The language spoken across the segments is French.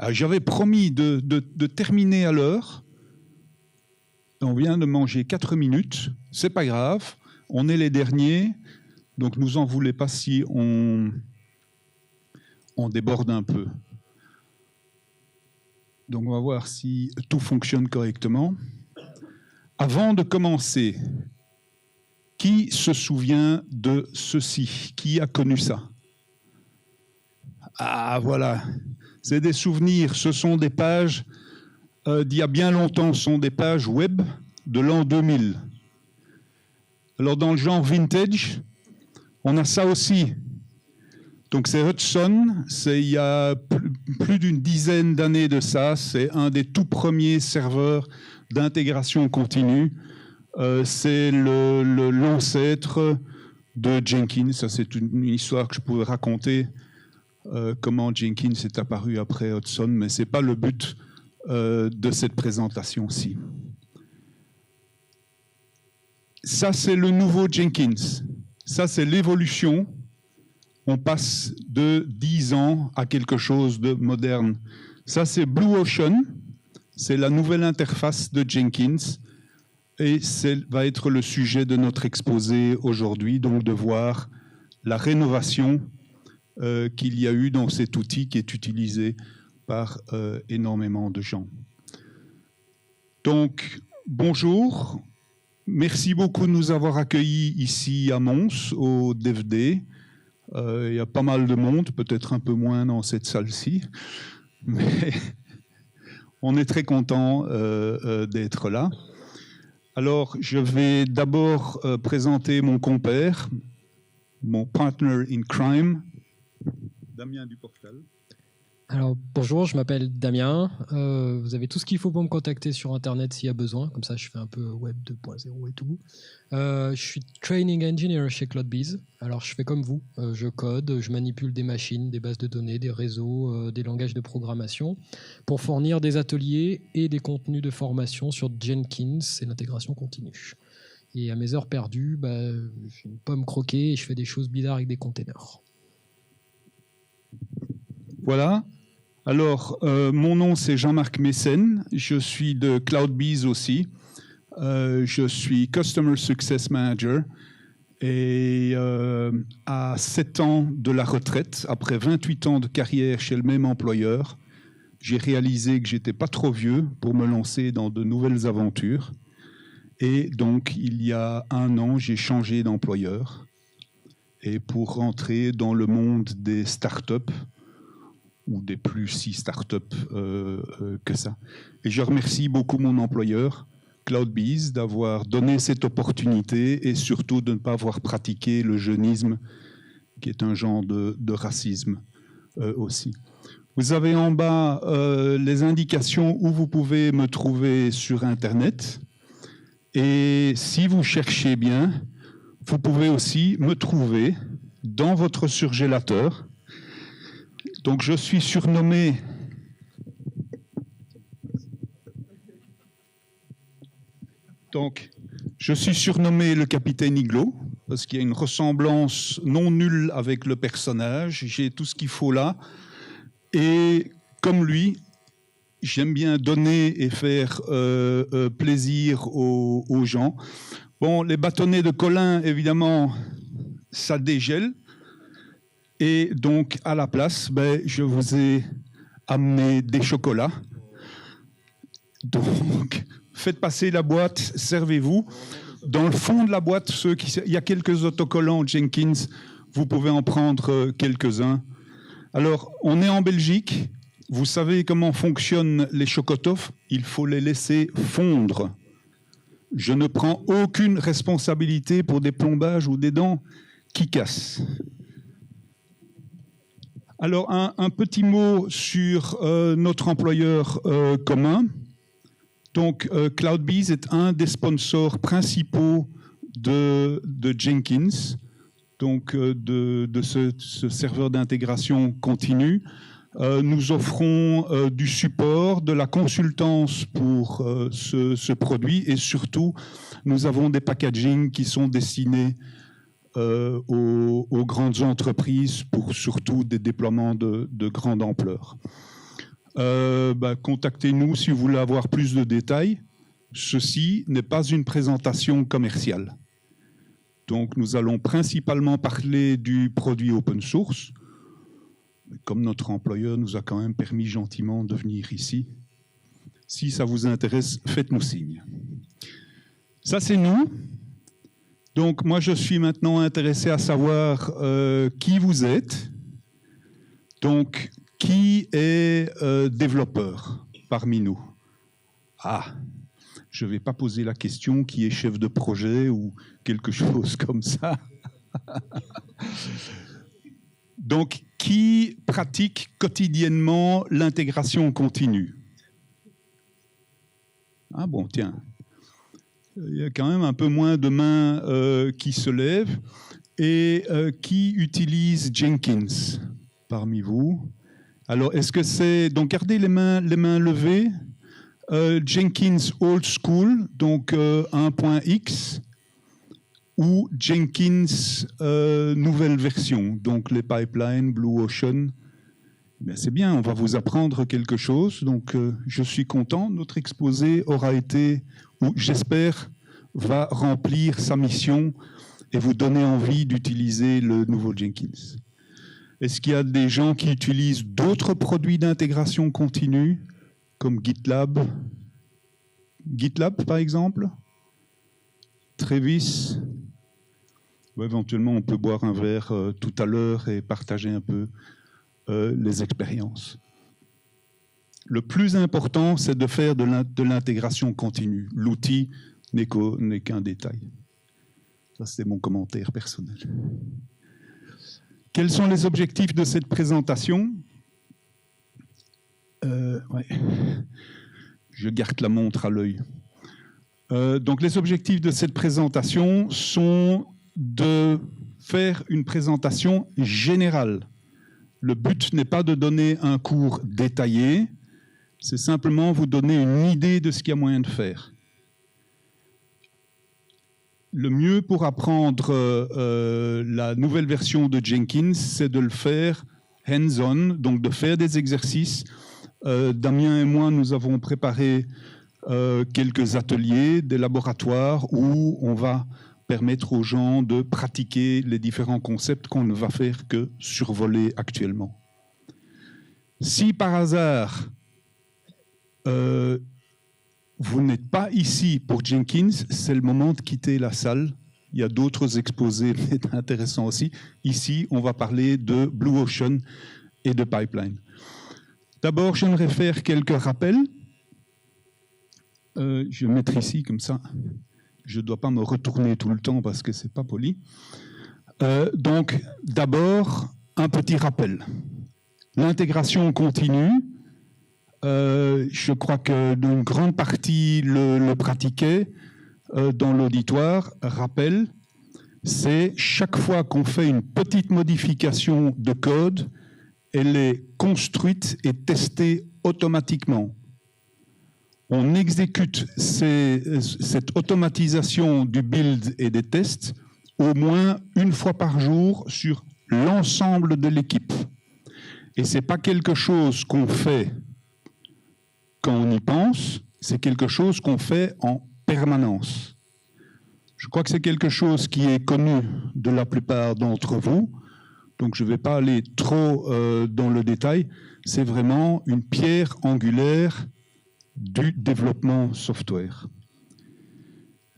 J'avais promis de terminer à l'heure. On vient de manger 4 minutes. C'est pas grave. On est les derniers. Donc, ne nous en voulez pas si on déborde un peu. Donc, on va voir si tout fonctionne correctement. Avant de commencer, qui se souvient de ceci? Qui a connu ça? Ah, voilà. C'est des souvenirs. Ce sont des pages d'il y a bien longtemps. Ce sont des pages web de l'an 2000. Alors, dans le genre vintage, on a ça aussi. Donc, c'est Hudson. C'est il y a plus d'une dizaine d'années de ça. C'est un des tout premiers serveurs d'intégration continue. C'est l'ancêtre de Jenkins. Ça, c'est une histoire que je pourrais raconter, comment Jenkins est apparu après Hudson, mais ce n'est pas le but de cette présentation-ci. Ça, c'est le nouveau Jenkins. Ça, c'est l'évolution. On passe de 10 ans à quelque chose de moderne. Ça, c'est Blue Ocean. C'est la nouvelle interface de Jenkins. Et va être le sujet de notre exposé aujourd'hui, donc de voir la rénovation qu'il y a eu dans cet outil qui est utilisé par énormément de gens. Donc, bonjour. Merci beaucoup de nous avoir accueillis ici à Mons, au DevD. Il y a pas mal de monde, peut-être un peu moins dans cette salle-ci, mais on est très content d'être là. Alors, je vais d'abord présenter mon compère, mon partner in crime, Damien Duportal. Alors, bonjour, je m'appelle Damien. Vous avez tout ce qu'il faut pour me contacter sur Internet s'il y a besoin. Comme ça, je fais un peu Web 2.0 et tout. Je suis Training Engineer chez CloudBees. Alors, je fais comme vous. Je code, je manipule des machines, des bases de données, des réseaux, des langages de programmation pour fournir des ateliers et des contenus de formation sur Jenkins et l'intégration continue. Et à mes heures perdues, je ne peux pas me croquer et je fais des choses bizarres avec des containers. Voilà. Alors, mon nom, c'est Jean-Marc Mécène. Je suis de CloudBees aussi. Je suis Customer Success Manager. Et à 7 ans de la retraite, après 28 ans de carrière chez le même employeur, j'ai réalisé que je n'étais pas trop vieux pour me lancer dans de nouvelles aventures. Et donc, il y a 1 an, j'ai changé d'employeur. Et pour rentrer dans le monde des startups, ou des plus si startups que ça. Et je remercie beaucoup mon employeur, CloudBees, d'avoir donné cette opportunité et surtout de ne pas avoir pratiqué le jeunisme, qui est un genre de racisme aussi. Vous avez en bas les indications où vous pouvez me trouver sur Internet. Et si vous cherchez bien, vous pouvez aussi me trouver dans votre surgélateur. Donc, je suis surnommé le capitaine Iglo, parce qu'il y a une ressemblance non nulle avec le personnage. J'ai tout ce qu'il faut là. Et comme lui, j'aime bien donner et faire plaisir aux gens. Bon, les bâtonnets de Colin, évidemment, ça dégèle. Et donc, à la place, je vous ai amené des chocolats. Donc, faites passer la boîte, servez-vous. Dans le fond de la boîte, il y a quelques autocollants Jenkins. Vous pouvez en prendre quelques-uns. Alors, on est en Belgique. Vous savez comment fonctionnent les chocotoffs? Il faut les laisser fondre. Je ne prends aucune responsabilité pour des plombages ou des dents qui cassent. Alors, un petit mot sur notre employeur commun. Donc, CloudBees est un des sponsors principaux de Jenkins, donc de ce serveur d'intégration continue. Nous offrons du support, de la consultance pour ce produit et surtout, nous avons des packaging qui sont destinés aux grandes entreprises pour surtout des déploiements de grande ampleur. contactez-nous si vous voulez avoir plus de détails. Ceci n'est pas une présentation commerciale. Donc, nous allons principalement parler du produit open source. Comme notre employeur nous a quand même permis gentiment de venir ici, si ça vous intéresse, faites-nous signe. Ça, c'est nous. Donc, moi, je suis maintenant intéressé à savoir qui vous êtes. Donc, qui est développeur parmi nous? Ah, je ne vais pas poser la question qui est chef de projet ou quelque chose comme ça. Donc, qui pratique quotidiennement l'intégration continue? Ah bon, tiens. Il y a quand même un peu moins de mains qui se lèvent. Et qui utilise Jenkins parmi vous? Alors, est-ce que c'est... Donc, gardez les mains levées. Jenkins Old School, donc 1.x, ou Jenkins nouvelle version, donc les pipelines, Blue Ocean. Ben, c'est bien, on va vous apprendre quelque chose. Donc, je suis content. Notre exposé aura été, ou j'espère, va remplir sa mission et vous donner envie d'utiliser le nouveau Jenkins. Est-ce qu'il y a des gens qui utilisent d'autres produits d'intégration continue, comme GitLab? GitLab, par exemple? Travis? Ou éventuellement, on peut boire un verre tout à l'heure et partager un peu les expériences. Le plus important, c'est de faire de l'intégration continue. L'outil n'est qu'un détail. Ça, c'est mon commentaire personnel. Quels sont les objectifs de cette présentation? Ouais. Je garde la montre à l'œil. Donc, les objectifs de cette présentation sont de faire une présentation générale. Le but n'est pas de donner un cours détaillé, c'est simplement vous donner une idée de ce qu'il y a moyen de faire. Le mieux pour apprendre la nouvelle version de Jenkins, c'est de le faire hands-on, donc de faire des exercices. Damien et moi, nous avons préparé quelques ateliers, des laboratoires où on va permettre aux gens de pratiquer les différents concepts qu'on ne va faire que survoler actuellement. Si par hasard, vous n'êtes pas ici pour Jenkins, c'est le moment de quitter la salle. Il y a d'autres exposés intéressants aussi. Ici, on va parler de Blue Ocean et de pipeline. D'abord, j'aimerais faire quelques rappels. Je vais mettre ici comme ça. Je ne dois pas me retourner tout le temps parce que ce n'est pas poli. Donc, d'abord, un petit rappel. L'intégration continue. Je crois qu'une grande partie le pratiquait dans l'auditoire. Rappel, c'est chaque fois qu'on fait une petite modification de code, elle est construite et testée automatiquement. On exécute cette automatisation du build et des tests au moins une fois par jour sur l'ensemble de l'équipe. Et ce n'est pas quelque chose qu'on fait quand on y pense, c'est quelque chose qu'on fait en permanence. Je crois que c'est quelque chose qui est connu de la plupart d'entre vous, donc je ne vais pas aller trop dans le détail. C'est vraiment une pierre angulaire du développement software.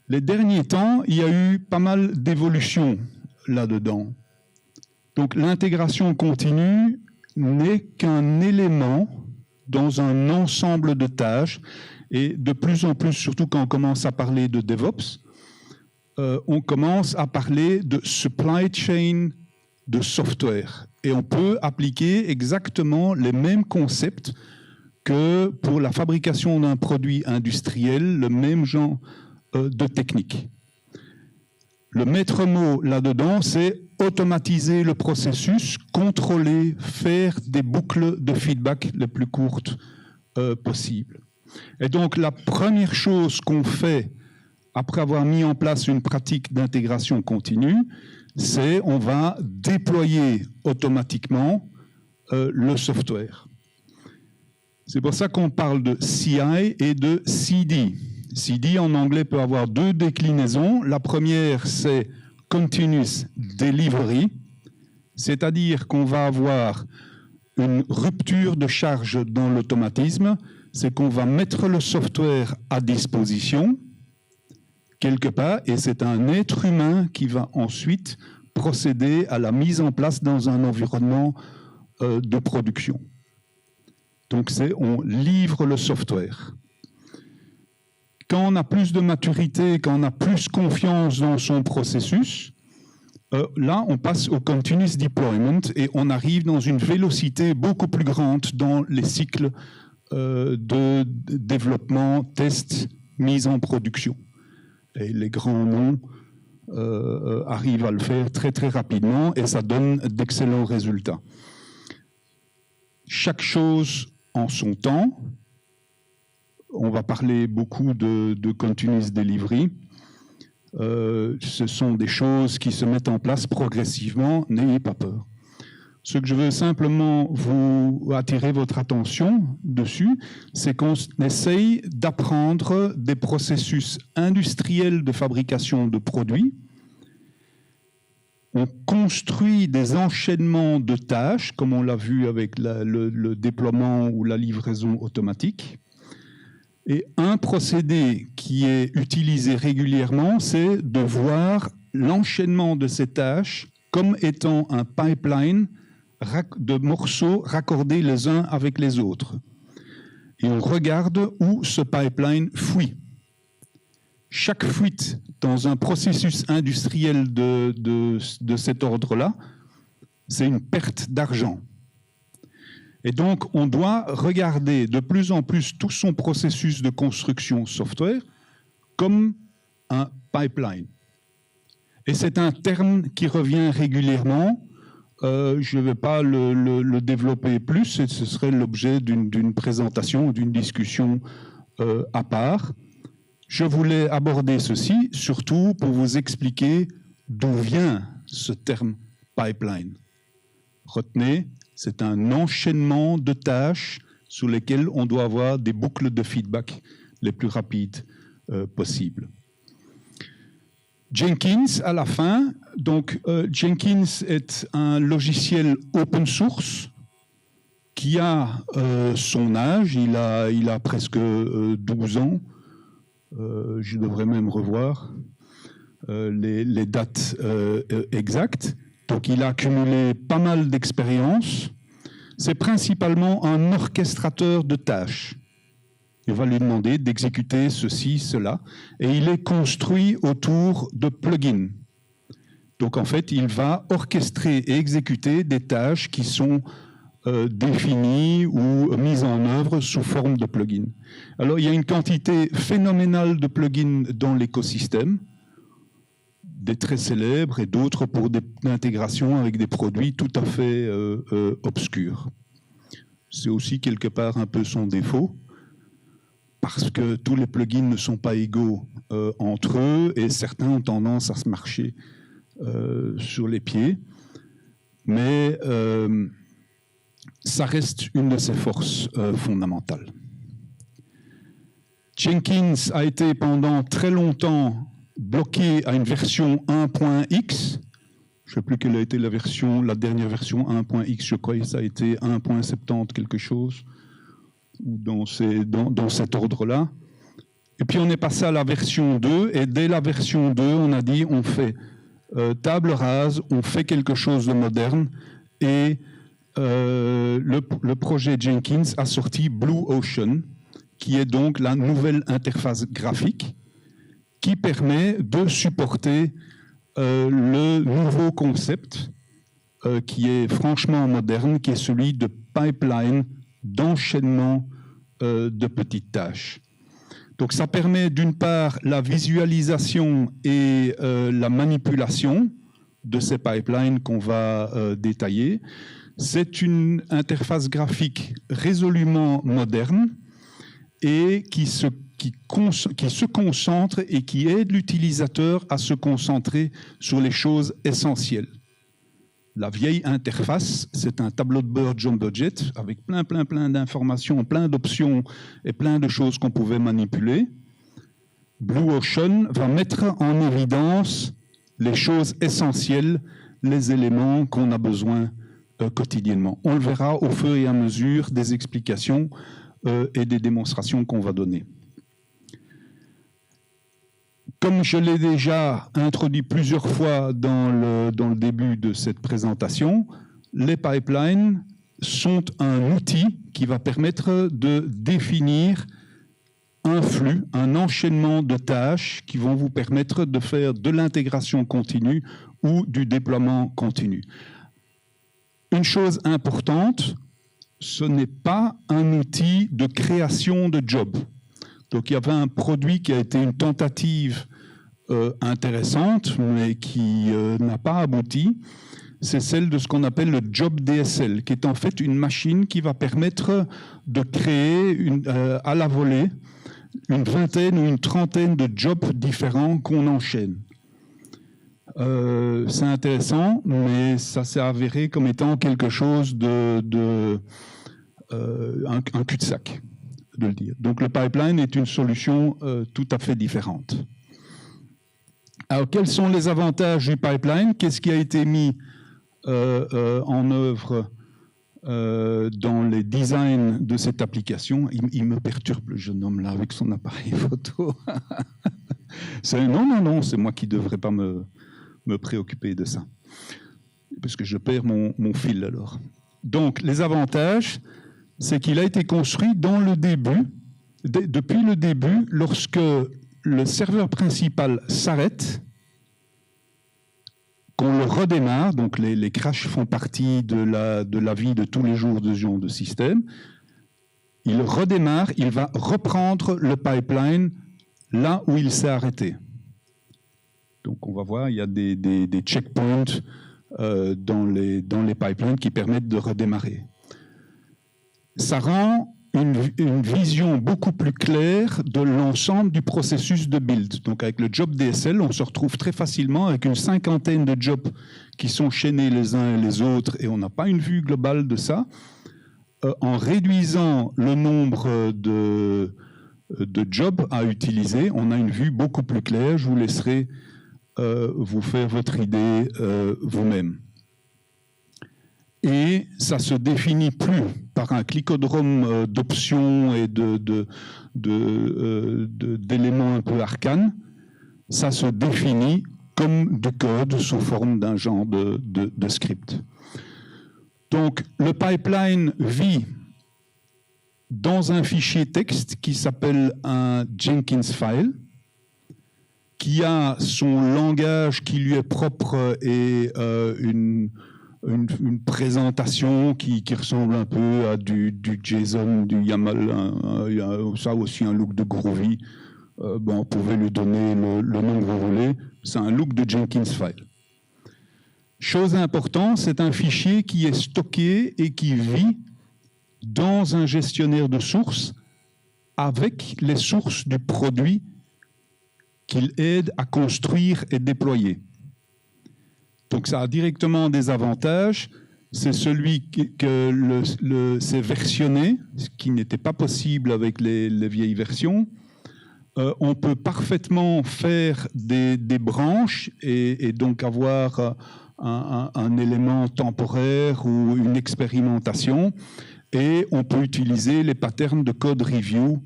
Les derniers temps, il y a eu pas mal d'évolutions là-dedans. Donc l'intégration continue n'est qu'un élément dans un ensemble de tâches, et de plus en plus, surtout quand on commence à parler de DevOps, on commence à parler de supply chain de software. Et on peut appliquer exactement les mêmes concepts que pour la fabrication d'un produit industriel, le même genre de technique. Le maître mot là-dedans, c'est automatiser le processus, contrôler, faire des boucles de feedback les plus courtes possibles. Et donc, la première chose qu'on fait après avoir mis en place une pratique d'intégration continue, c'est on va déployer automatiquement le software. C'est pour ça qu'on parle de CI et de CD. CD en anglais peut avoir deux déclinaisons. La première, c'est Continuous Delivery, c'est-à-dire qu'on va avoir une rupture de charge dans l'automatisme, c'est qu'on va mettre le software à disposition quelque part, et c'est un être humain qui va ensuite procéder à la mise en place dans un environnement de production. Donc on livre le software. Quand on a plus de maturité, quand on a plus confiance dans son processus, là, on passe au continuous deployment et on arrive dans une vélocité beaucoup plus grande dans les cycles de développement, test, mise en production. Et les grands noms arrivent à le faire très très rapidement et ça donne d'excellents résultats. Chaque chose en son temps. On va parler beaucoup de continuous delivery. Ce sont des choses qui se mettent en place progressivement, n'ayez pas peur. Ce que je veux simplement vous attirer votre attention dessus, c'est qu'on essaye d'apprendre des processus industriels de fabrication de produits. On construit des enchaînements de tâches, comme on l'a vu avec le déploiement ou la livraison automatique. Et un procédé qui est utilisé régulièrement, c'est de voir l'enchaînement de ces tâches comme étant un pipeline de morceaux raccordés les uns avec les autres. Et on regarde où ce pipeline fuit. Chaque fuite dans un processus industriel de cet ordre-là, c'est une perte d'argent. Et donc, on doit regarder de plus en plus tout son processus de construction software comme un pipeline. Et c'est un terme qui revient régulièrement. Je ne vais pas le développer plus, ce serait l'objet d'une présentation ou d'une discussion à part. Je voulais aborder ceci, surtout pour vous expliquer d'où vient ce terme pipeline. Retenez, c'est un enchaînement de tâches sur lesquelles on doit avoir des boucles de feedback les plus rapides possibles. Jenkins, à la fin. Donc, Jenkins est un logiciel open source qui a son âge. Il a presque 12 ans. Je devrais même revoir les dates exactes. Donc, il a accumulé pas mal d'expérience. C'est principalement un orchestrateur de tâches. Il va lui demander d'exécuter ceci, cela. Et il est construit autour de plugins. Donc, en fait, il va orchestrer et exécuter des tâches qui sont définies ou mises en œuvre sous forme de plugins. Alors, il y a une quantité phénoménale de plugins dans l'écosystème, des très célèbres et d'autres pour des intégrations avec des produits tout à fait obscurs. C'est aussi quelque part un peu son défaut, parce que tous les plugins ne sont pas égaux entre eux et certains ont tendance à se marcher sur les pieds. Mais ça reste une de ses forces fondamentales. Jenkins a été pendant très longtemps bloqué à une version 1.x. Je ne sais plus quelle a été la dernière version 1.x, je crois que ça a été 1.70 quelque chose, ou dans cet ordre-là. Et puis on est passé à la version 2, et dès la version 2, on a dit on fait table rase, on fait quelque chose de moderne, et le projet Jenkins a sorti Blue Ocean, qui est donc la nouvelle interface graphique, qui permet de supporter le nouveau concept qui est franchement moderne, qui est celui de pipeline, d'enchaînement de petites tâches. Donc ça permet d'une part la visualisation et la manipulation de ces pipelines qu'on va détailler. C'est une interface graphique résolument moderne et qui se concentre et qui aide l'utilisateur à se concentrer sur les choses essentielles. La vieille interface, c'est un tableau de bord jumbo jet avec plein d'informations, plein d'options et plein de choses qu'on pouvait manipuler. Blue Ocean va mettre en évidence les choses essentielles, les éléments qu'on a besoin quotidiennement. On le verra au fur et à mesure des explications et des démonstrations qu'on va donner. Comme je l'ai déjà introduit plusieurs fois dans le début de cette présentation, les pipelines sont un outil qui va permettre de définir un flux, un enchaînement de tâches qui vont vous permettre de faire de l'intégration continue ou du déploiement continu. Une chose importante, ce n'est pas un outil de création de job. Donc il y avait un produit qui a été une tentative intéressante, mais qui n'a pas abouti. C'est celle de ce qu'on appelle le Job DSL, qui est en fait une machine qui va permettre de créer à la volée une vingtaine ou une trentaine de jobs différents qu'on enchaîne. C'est intéressant, mais ça s'est avéré comme étant quelque chose un cul-de-sac, de le dire. Donc le pipeline est une solution tout à fait différente. Alors quels sont les avantages du pipeline? Qu'est-ce qui a été mis en œuvre dans les designs de cette application? Il me perturbe, le jeune homme là avec son appareil photo. Non, c'est moi qui ne devrais pas me préoccuper de ça, parce que je perds mon fil alors. Donc les avantages, c'est qu'il a été construit dans le début, depuis le début, lorsque le serveur principal s'arrête, qu'on le redémarre, donc les crashs font partie de la vie de tous les jours de ce genre de système, il redémarre, il va reprendre le pipeline là où il s'est arrêté. Donc on va voir, il y a des checkpoints dans les pipelines qui permettent de redémarrer. Ça rend une vision beaucoup plus claire de l'ensemble du processus de build. Donc avec le job DSL, on se retrouve très facilement avec une cinquantaine de jobs qui sont chaînés les uns et les autres et on n'a pas une vue globale de ça. En réduisant le nombre de jobs à utiliser, on a une vue beaucoup plus claire. Je vous laisserai vous faire votre idée vous-même. Et ça ne se définit plus par un clicodrome d'options et d'éléments un peu arcanes. Ça se définit comme du code sous forme d'un genre de script. Donc, le pipeline vit dans un fichier texte qui s'appelle un Jenkins file, qui a son langage qui lui est propre et une présentation qui ressemble un peu à du JSON, du YAML, il y a ça aussi un look de Groovy. On pouvait lui donner le nom que vous voulez, c'est un look de Jenkins file. Chose importante, c'est un fichier qui est stocké et qui vit dans un gestionnaire de sources avec les sources du produit qu'il aide à construire et déployer. Donc ça a directement des avantages. C'est celui que c'est versionné, ce qui n'était pas possible avec les vieilles versions. On peut parfaitement faire des branches et donc avoir un élément temporaire ou une expérimentation. Et on peut utiliser les patterns de code review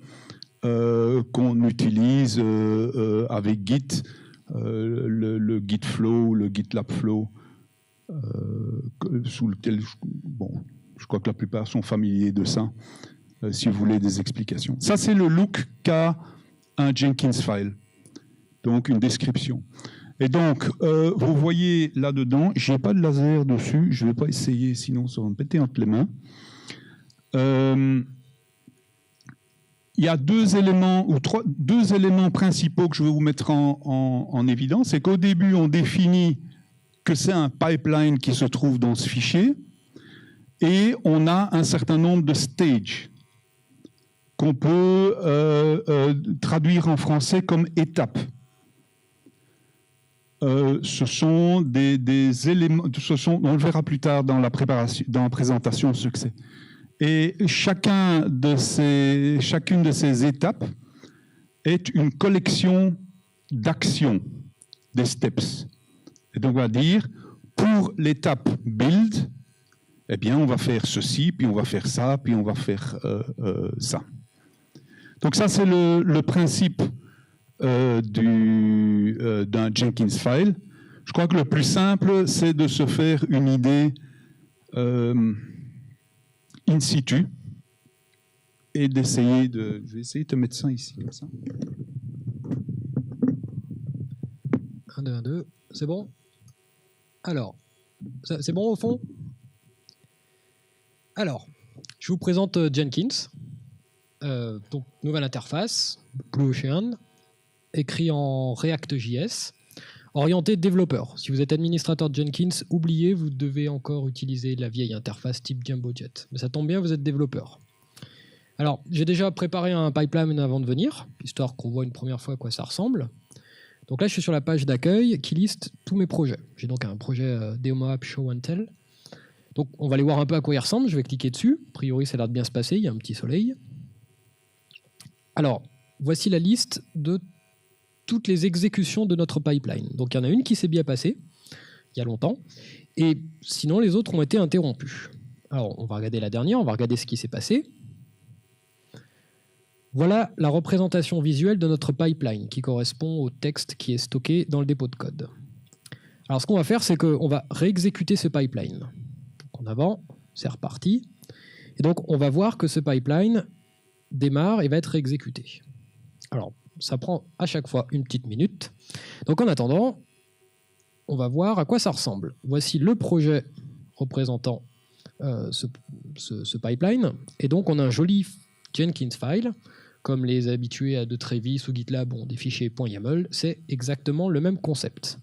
qu'on utilise avec Git, le Git Flow, le GitLab Flow, sous lequel, je crois que la plupart sont familiers de ça, si vous voulez des explications. Ça, c'est le look qu'a un Jenkins file, donc une description. Et donc, vous voyez là-dedans, je n'ai pas de laser dessus, je ne vais pas essayer, sinon ça va me péter entre les mains. Il y a deux éléments principaux que je vais vous mettre en évidence. C'est qu'au début, on définit que c'est un pipeline qui se trouve dans ce fichier et on a un certain nombre de stages qu'on peut traduire en français comme étapes. ce sont des éléments, on le verra plus tard dans la présentation de succès. Et chacune de ces étapes est une collection d'actions, des steps. Et donc on va dire, pour l'étape build, eh bien on va faire ceci, puis on va faire ça, puis on va faire ça. Donc ça c'est le principe d'un Jenkins file. Je crois que le plus simple, c'est de se faire une idée in situ et d'essayer de... Je vais essayer de te mettre ça ici, comme ça. 1, 2, 1, 2, c'est bon? Alors, c'est bon au fond? Alors, je vous présente Jenkins. Donc, nouvelle interface, Blue Ocean, écrit en React.js, orienté développeur. Si vous êtes administrateur de Jenkins, oubliez, vous devez encore utiliser la vieille interface type JumboJet. Mais ça tombe bien, vous êtes développeur. Alors, j'ai déjà préparé un pipeline avant de venir, histoire qu'on voit une première fois à quoi ça ressemble. Donc là, je suis sur la page d'accueil qui liste tous mes projets. J'ai donc un projet Demo App Show and Tell. Donc, on va aller voir un peu à quoi il ressemble. Je vais cliquer dessus. A priori, ça a l'air de bien se passer. Il y a un petit soleil. Alors, voici la liste de toutes les exécutions de notre pipeline. Donc, il y en a une qui s'est bien passée, il y a longtemps, et sinon, les autres ont été interrompues. Alors, on va regarder la dernière, on va regarder ce qui s'est passé. Voilà la représentation visuelle de notre pipeline qui correspond au texte qui est stocké dans le dépôt de code. Alors, ce qu'on va faire, c'est qu'on va réexécuter ce pipeline. Donc, en avant, c'est reparti. Et donc, on va voir que ce pipeline démarre et va être exécuté. Alors, ça prend à chaque fois une petite minute. Donc, en attendant, on va voir à quoi ça ressemble. Voici le projet représentant ce pipeline. Et donc, on a un joli Jenkins file. Comme les habitués de Travis ou GitLab ont des fichiers .yaml, c'est exactement le même concept.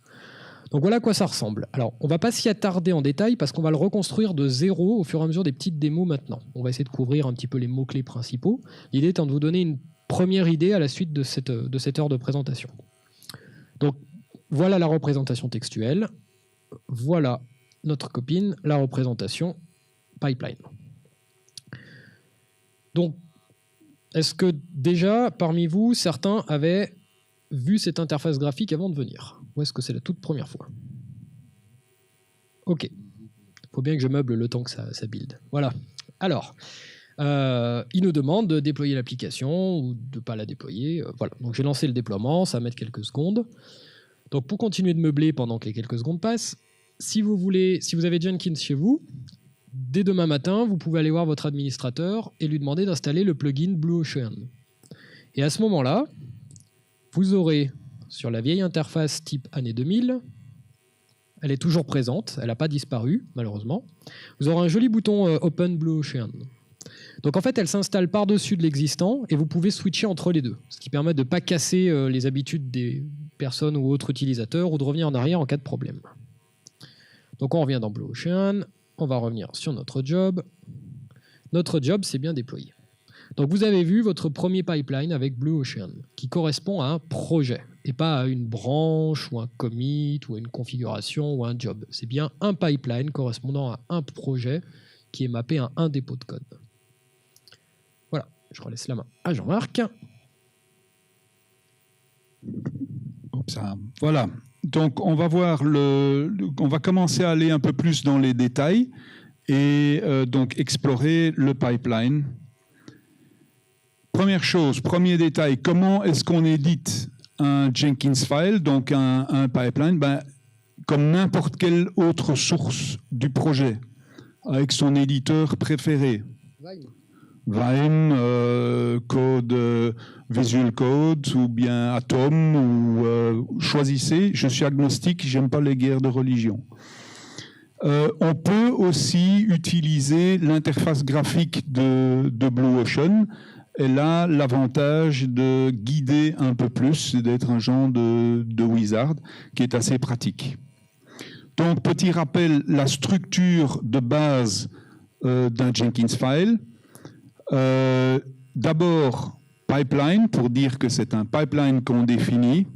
Donc voilà à quoi ça ressemble. Alors, on ne va pas s'y attarder en détail parce qu'on va le reconstruire de zéro au fur et à mesure des petites démos maintenant. On va essayer de couvrir un petit peu les mots-clés principaux. L'idée étant de vous donner une première idée à la suite de cette heure de présentation. Donc, voilà la représentation textuelle. Voilà notre copine, la représentation pipeline. Donc, est-ce que déjà, parmi vous, certains avaient vu cette interface graphique avant de venir? Ou est-ce que c'est la toute première fois? Ok. Il faut bien que je meuble le temps que ça build. Voilà. Alors, il nous demande de déployer l'application ou de ne pas la déployer. Voilà. Donc, j'ai lancé le déploiement. Ça va mettre quelques secondes. Donc, pour continuer de meubler pendant que les quelques secondes passent, si vous avez Jenkins chez vous, dès demain matin, vous pouvez aller voir votre administrateur et lui demander d'installer le plugin Blue Ocean. Et à ce moment-là, vous aurez sur la vieille interface type année 2000, elle est toujours présente, elle n'a pas disparu, malheureusement. Vous aurez un joli bouton Open Blue Ocean. Donc en fait, elle s'installe par-dessus de l'existant et vous pouvez switcher entre les deux, ce qui permet de ne pas casser les habitudes des personnes ou autres utilisateurs ou de revenir en arrière en cas de problème. Donc on revient dans Blue Ocean. On va revenir sur notre job. Notre job, c'est bien déployé. Donc, vous avez vu votre premier pipeline avec Blue Ocean, qui correspond à un projet, et pas à une branche, ou un commit, ou à une configuration, ou à un job. C'est bien un pipeline correspondant à un projet qui est mappé à un dépôt de code. Voilà, je relaisse la main à Jean-Marc. Voilà. Donc, on va voir on va commencer à aller un peu plus dans les détails et donc explorer le pipeline. Première chose, premier détail, comment est-ce qu'on édite un Jenkins file, donc un pipeline? Comme n'importe quelle autre source du projet, avec son éditeur préféré. Vime, Visual Code ou bien Atom, ou choisissez. Je suis agnostique, j'aime pas les guerres de religion. On peut aussi utiliser l'interface graphique de Blue Ocean. Elle a l'avantage de guider un peu plus, d'être un genre de wizard qui est assez pratique. Donc, petit rappel, la structure de base d'un Jenkins file. D'abord, pipeline, pour dire que c'est un pipeline qu'on définit.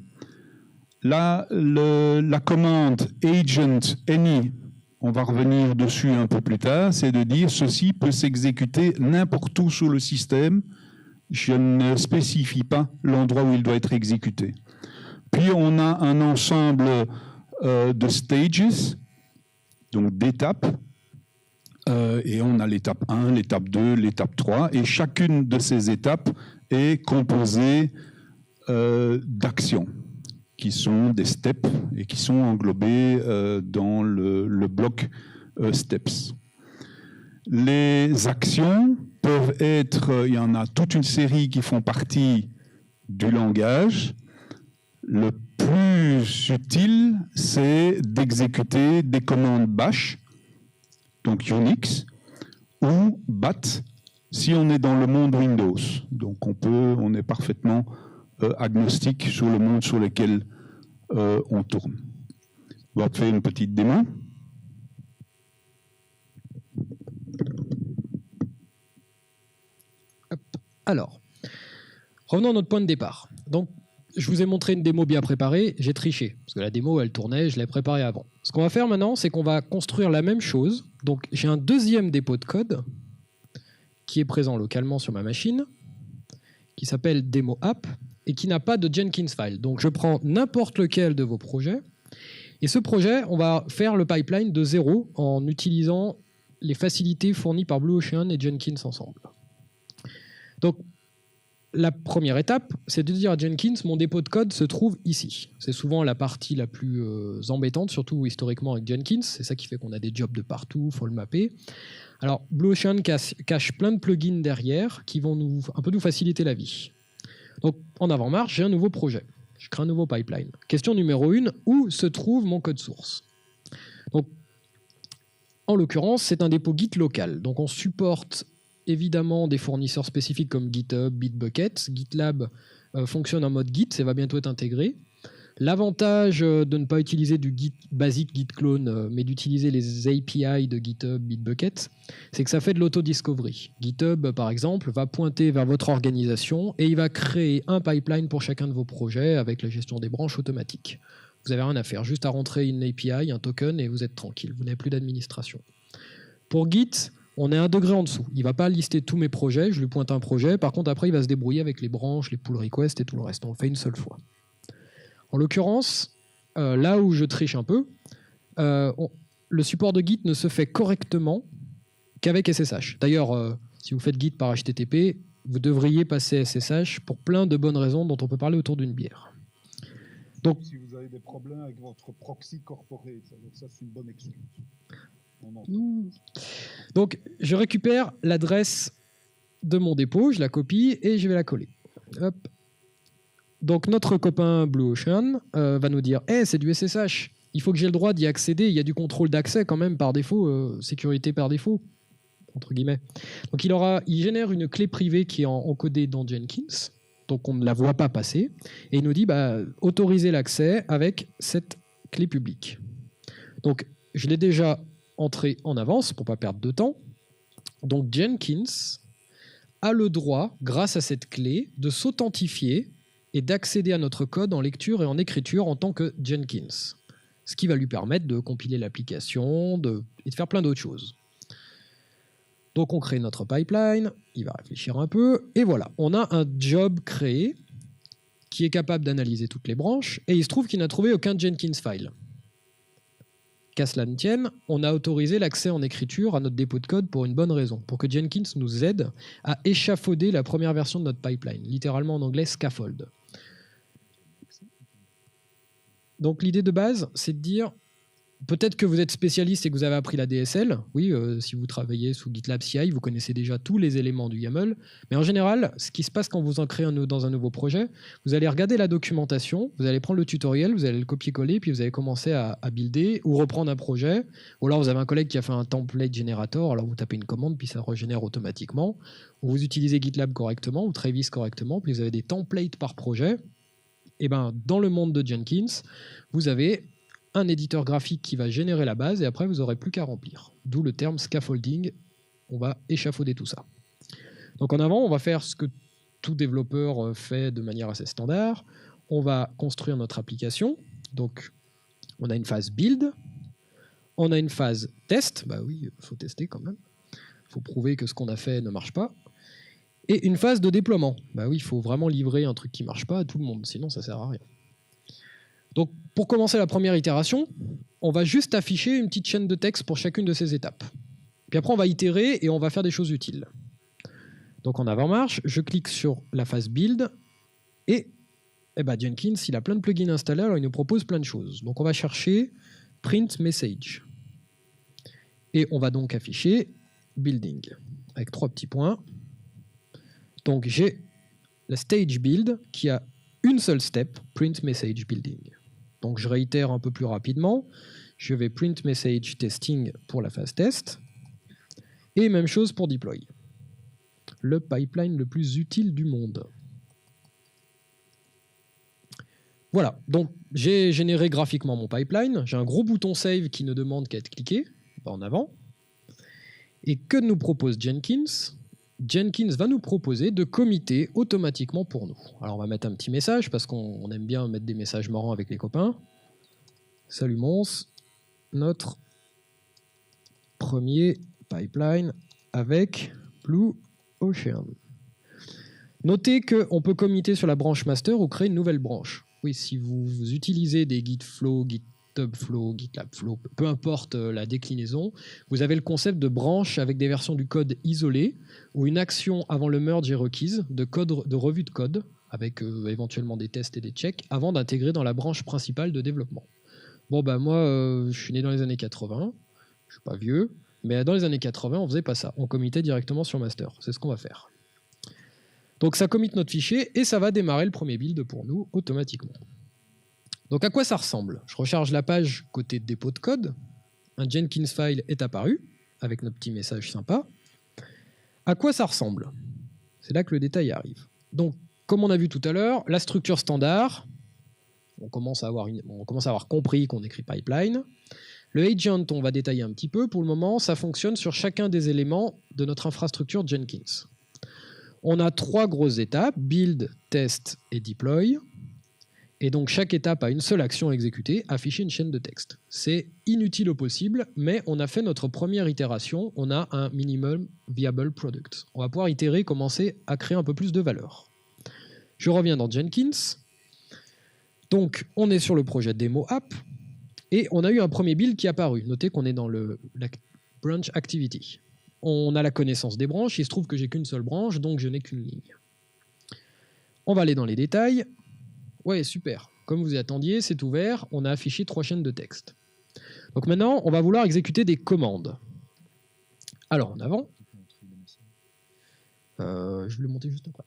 Là, la commande agent any, on va revenir dessus un peu plus tard, c'est de dire ceci peut s'exécuter n'importe où sur le système. Je ne spécifie pas l'endroit où il doit être exécuté. Puis on a un ensemble de stages, donc d'étapes, et on a l'étape 1, l'étape 2, l'étape 3, et chacune de ces étapes est composée d'actions qui sont des steps et qui sont englobées dans le bloc steps. Les actions peuvent être, il y en a toute une série qui font partie du langage. Le plus utile, c'est d'exécuter des commandes bash, donc Unix, ou BAT, si on est dans le monde Windows. Donc on est parfaitement agnostique sur le monde sur lequel on tourne. On va faire une petite démo. Alors, revenons à notre point de départ. Donc, je vous ai montré une démo bien préparée, j'ai triché, parce que la démo, elle tournait, je l'ai préparée avant. Ce qu'on va faire maintenant, c'est qu'on va construire la même chose. Donc, j'ai un deuxième dépôt de code qui est présent localement sur ma machine, qui s'appelle Demo App, et qui n'a pas de Jenkins file. Donc, je prends n'importe lequel de vos projets, et ce projet, on va faire le pipeline de zéro en utilisant les facilités fournies par Blue Ocean et Jenkins ensemble. Donc, la première étape, c'est de dire à Jenkins, mon dépôt de code se trouve ici. C'est souvent la partie la plus embêtante, surtout historiquement avec Jenkins. C'est ça qui fait qu'on a des jobs de partout, il faut le mapper. Alors, Blue Ocean cache plein de plugins derrière qui vont un peu nous faciliter la vie. Donc, en avant-marche, j'ai un nouveau projet. Je crée un nouveau pipeline. Question numéro 1, où se trouve mon code source? Donc, en l'occurrence, c'est un dépôt Git local. Donc, on supporte évidemment des fournisseurs spécifiques comme GitHub, Bitbucket. GitLab fonctionne en mode Git, ça va bientôt être intégré. L'avantage de ne pas utiliser du Git basique, Git clone, mais d'utiliser les API de GitHub, Bitbucket, c'est que ça fait de l'auto-discovery. GitHub, par exemple, va pointer vers votre organisation et il va créer un pipeline pour chacun de vos projets avec la gestion des branches automatique. Vous n'avez rien à faire, juste à rentrer une API, un token et vous êtes tranquille, vous n'avez plus d'administration. Pour Git, on est un degré en dessous. Il ne va pas lister tous mes projets, je lui pointe un projet, par contre après il va se débrouiller avec les branches, les pull requests et tout le reste. On le fait une seule fois. En l'occurrence, là où je triche un peu, le support de Git ne se fait correctement qu'avec SSH. D'ailleurs, si vous faites Git par HTTP, vous devriez passer SSH pour plein de bonnes raisons dont on peut parler autour d'une bière. Donc, si vous avez des problèmes avec votre proxy corporate, ça c'est une bonne excuse. Donc, je récupère l'adresse de mon dépôt, je la copie et je vais la coller. Hop. Donc, notre copain Blue Ocean va nous dire hey, c'est du SSH, il faut que j'ai le droit d'y accéder, il y a du contrôle d'accès quand même par défaut, sécurité par défaut, entre guillemets. Donc, il génère une clé privée qui est encodée dans Jenkins, donc on ne la voit pas passer, et il nous dit autoriser l'accès avec cette clé publique. Donc, je l'ai déjà entrée en avance pour ne pas perdre de temps. Donc Jenkins a le droit, grâce à cette clé, de s'authentifier et d'accéder à notre code en lecture et en écriture en tant que Jenkins. Ce qui va lui permettre de compiler l'application et de faire plein d'autres choses. Donc on crée notre pipeline, il va réfléchir un peu, et voilà, on a un job créé qui est capable d'analyser toutes les branches, et il se trouve qu'il n'a trouvé aucun Jenkins file. Qu'à cela ne tienne, on a autorisé l'accès en écriture à notre dépôt de code pour une bonne raison, pour que Jenkins nous aide à échafauder la première version de notre pipeline, littéralement en anglais scaffold. Donc l'idée de base, c'est de dire, peut-être que vous êtes spécialiste et que vous avez appris la DSL, oui, si vous travaillez sous GitLab CI, vous connaissez déjà tous les éléments du YAML, mais en général, ce qui se passe quand vous en créez dans un nouveau projet, vous allez regarder la documentation, vous allez prendre le tutoriel, vous allez le copier-coller, puis vous allez commencer à builder ou reprendre un projet, ou alors vous avez un collègue qui a fait un template generator, alors vous tapez une commande, puis ça régénère automatiquement, ou vous utilisez GitLab correctement, ou Travis correctement, puis vous avez des templates par projet. Et ben, dans le monde de Jenkins, vous avez un éditeur graphique qui va générer la base et après vous n'aurez plus qu'à remplir. D'où le terme scaffolding, on va échafauder tout ça. Donc en avant, on va faire ce que tout développeur fait de manière assez standard. On va construire notre application Donc, on a une phase build, on a une phase test, bah oui, il faut tester quand même, il faut prouver que ce qu'on a fait ne marche pas, et une phase de déploiement. Bah oui, il faut vraiment livrer un truc qui ne marche pas à tout le monde, sinon ça ne sert à rien. Donc, pour commencer la première itération, on va juste afficher une petite chaîne de texte pour chacune de ces étapes. Puis après, on va itérer et on va faire des choses utiles. Donc en avant-marche, je clique sur la phase build et Jenkins, il a plein de plugins installés, alors il nous propose plein de choses. Donc on va chercher print message. Et on va donc afficher building avec 3 petits points. Donc j'ai la stage build qui a une seule step, print message building. Donc je réitère un peu plus rapidement. Je vais print message testing pour la phase test. Et même chose pour deploy. Le pipeline le plus utile du monde. Voilà, donc j'ai généré graphiquement mon pipeline. J'ai un gros bouton save qui ne demande qu'à être cliqué en avant. Et que nous propose Jenkins? Jenkins va nous proposer de committer automatiquement pour nous. Alors on va mettre un petit message parce qu'on aime bien mettre des messages marrants avec les copains. Salut Mons, notre premier pipeline avec Blue Ocean. Notez qu'on peut committer sur la branche master ou créer une nouvelle branche. Oui, si vous utilisez des Gitflow, GitHubFlow, GitLabFlow, peu importe la déclinaison, vous avez le concept de branche avec des versions du code isolées où une action avant le merge est requise, de revue de code, avec éventuellement des tests et des checks, avant d'intégrer dans la branche principale de développement. Bon, bah moi, je suis né dans les années 80, je suis pas vieux, mais dans les années 80, on faisait pas ça. On committait directement sur master. C'est ce qu'on va faire. Donc ça commit notre fichier et ça va démarrer le premier build pour nous automatiquement. Donc à quoi ça ressemble? Je recharge la page côté dépôt de code. Un Jenkins file est apparu avec notre petit message sympa. À quoi ça ressemble? C'est là que le détail arrive. Donc, comme on a vu tout à l'heure, la structure standard, on commence à avoir compris qu'on écrit pipeline. Le agent, on va détailler un petit peu. Pour le moment, ça fonctionne sur chacun des éléments de notre infrastructure Jenkins. On a 3 grosses étapes, build, test et deploy. Et donc chaque étape a une seule action exécutée, afficher une chaîne de texte. C'est inutile au possible, mais on a fait notre première itération, on a un minimum viable product. On va pouvoir itérer, commencer à créer un peu plus de valeur. Je reviens dans Jenkins. Donc on est sur le projet démo app, et on a eu un premier build qui est apparu. Notez qu'on est dans la branch activity. On a la connaissance des branches, il se trouve que j'ai qu'une seule branche, donc je n'ai qu'une ligne. On va aller dans les détails. Ouais, super. Comme vous y attendiez, c'est ouvert, on a affiché 3 chaînes de texte. Donc maintenant, on va vouloir exécuter des commandes. Alors, en avant. Je vais le monter juste après.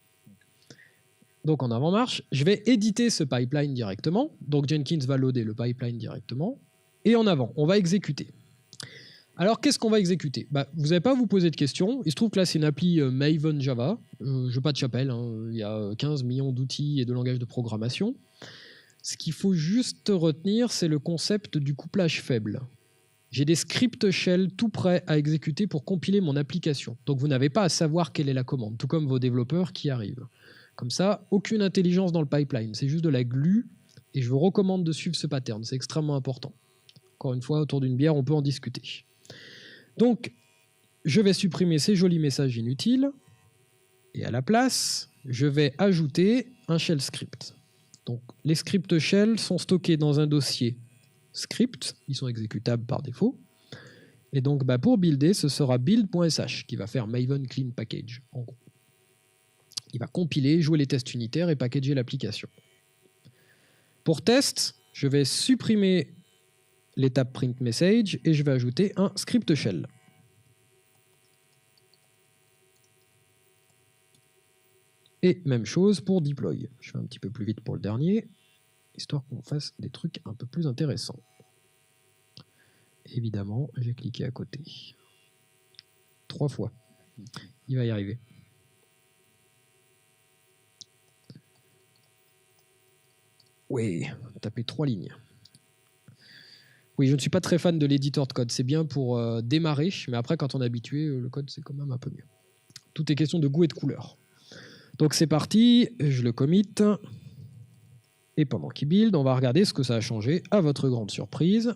Donc en avant-marche, je vais éditer ce pipeline directement. Donc Jenkins va loader le pipeline directement. Et en avant, on va exécuter. Alors, qu'est-ce qu'on va exécuter? Vous n'avez pas à vous poser de questions. Il se trouve que là, c'est une appli Maven Java. Je veux pas de chapelle. Il y a 15 millions d'outils et de langages de programmation. Ce qu'il faut juste retenir, c'est le concept du couplage faible. J'ai des scripts shell tout prêts à exécuter pour compiler mon application. Donc, vous n'avez pas à savoir quelle est la commande, tout comme vos développeurs qui arrivent. Comme ça, aucune intelligence dans le pipeline. C'est juste de la glue. Et je vous recommande de suivre ce pattern. C'est extrêmement important. Encore une fois, autour d'une bière, on peut en discuter. Donc, je vais supprimer ces jolis messages inutiles et à la place, je vais ajouter un shell script. Donc, les scripts shell sont stockés dans un dossier script, ils sont exécutables par défaut. Et donc, pour builder, ce sera build.sh qui va faire Maven Clean Package, en gros. Il va compiler, jouer les tests unitaires et packager l'application. Pour test, je vais supprimer l'étape print message et je vais ajouter un script shell. Et même chose pour deploy. Je fais un petit peu plus vite pour le dernier, histoire qu'on fasse des trucs un peu plus intéressants. Évidemment, j'ai cliqué à côté. 3 fois. Il va y arriver. Oui, taper 3 lignes. Oui, je ne suis pas très fan de l'éditeur de code. C'est bien pour démarrer, mais après, quand on est habitué, le code, c'est quand même un peu mieux. Tout est question de goût et de couleur. Donc c'est parti, je le commit. Et pendant qu'il build, on va regarder ce que ça a changé. À votre grande surprise,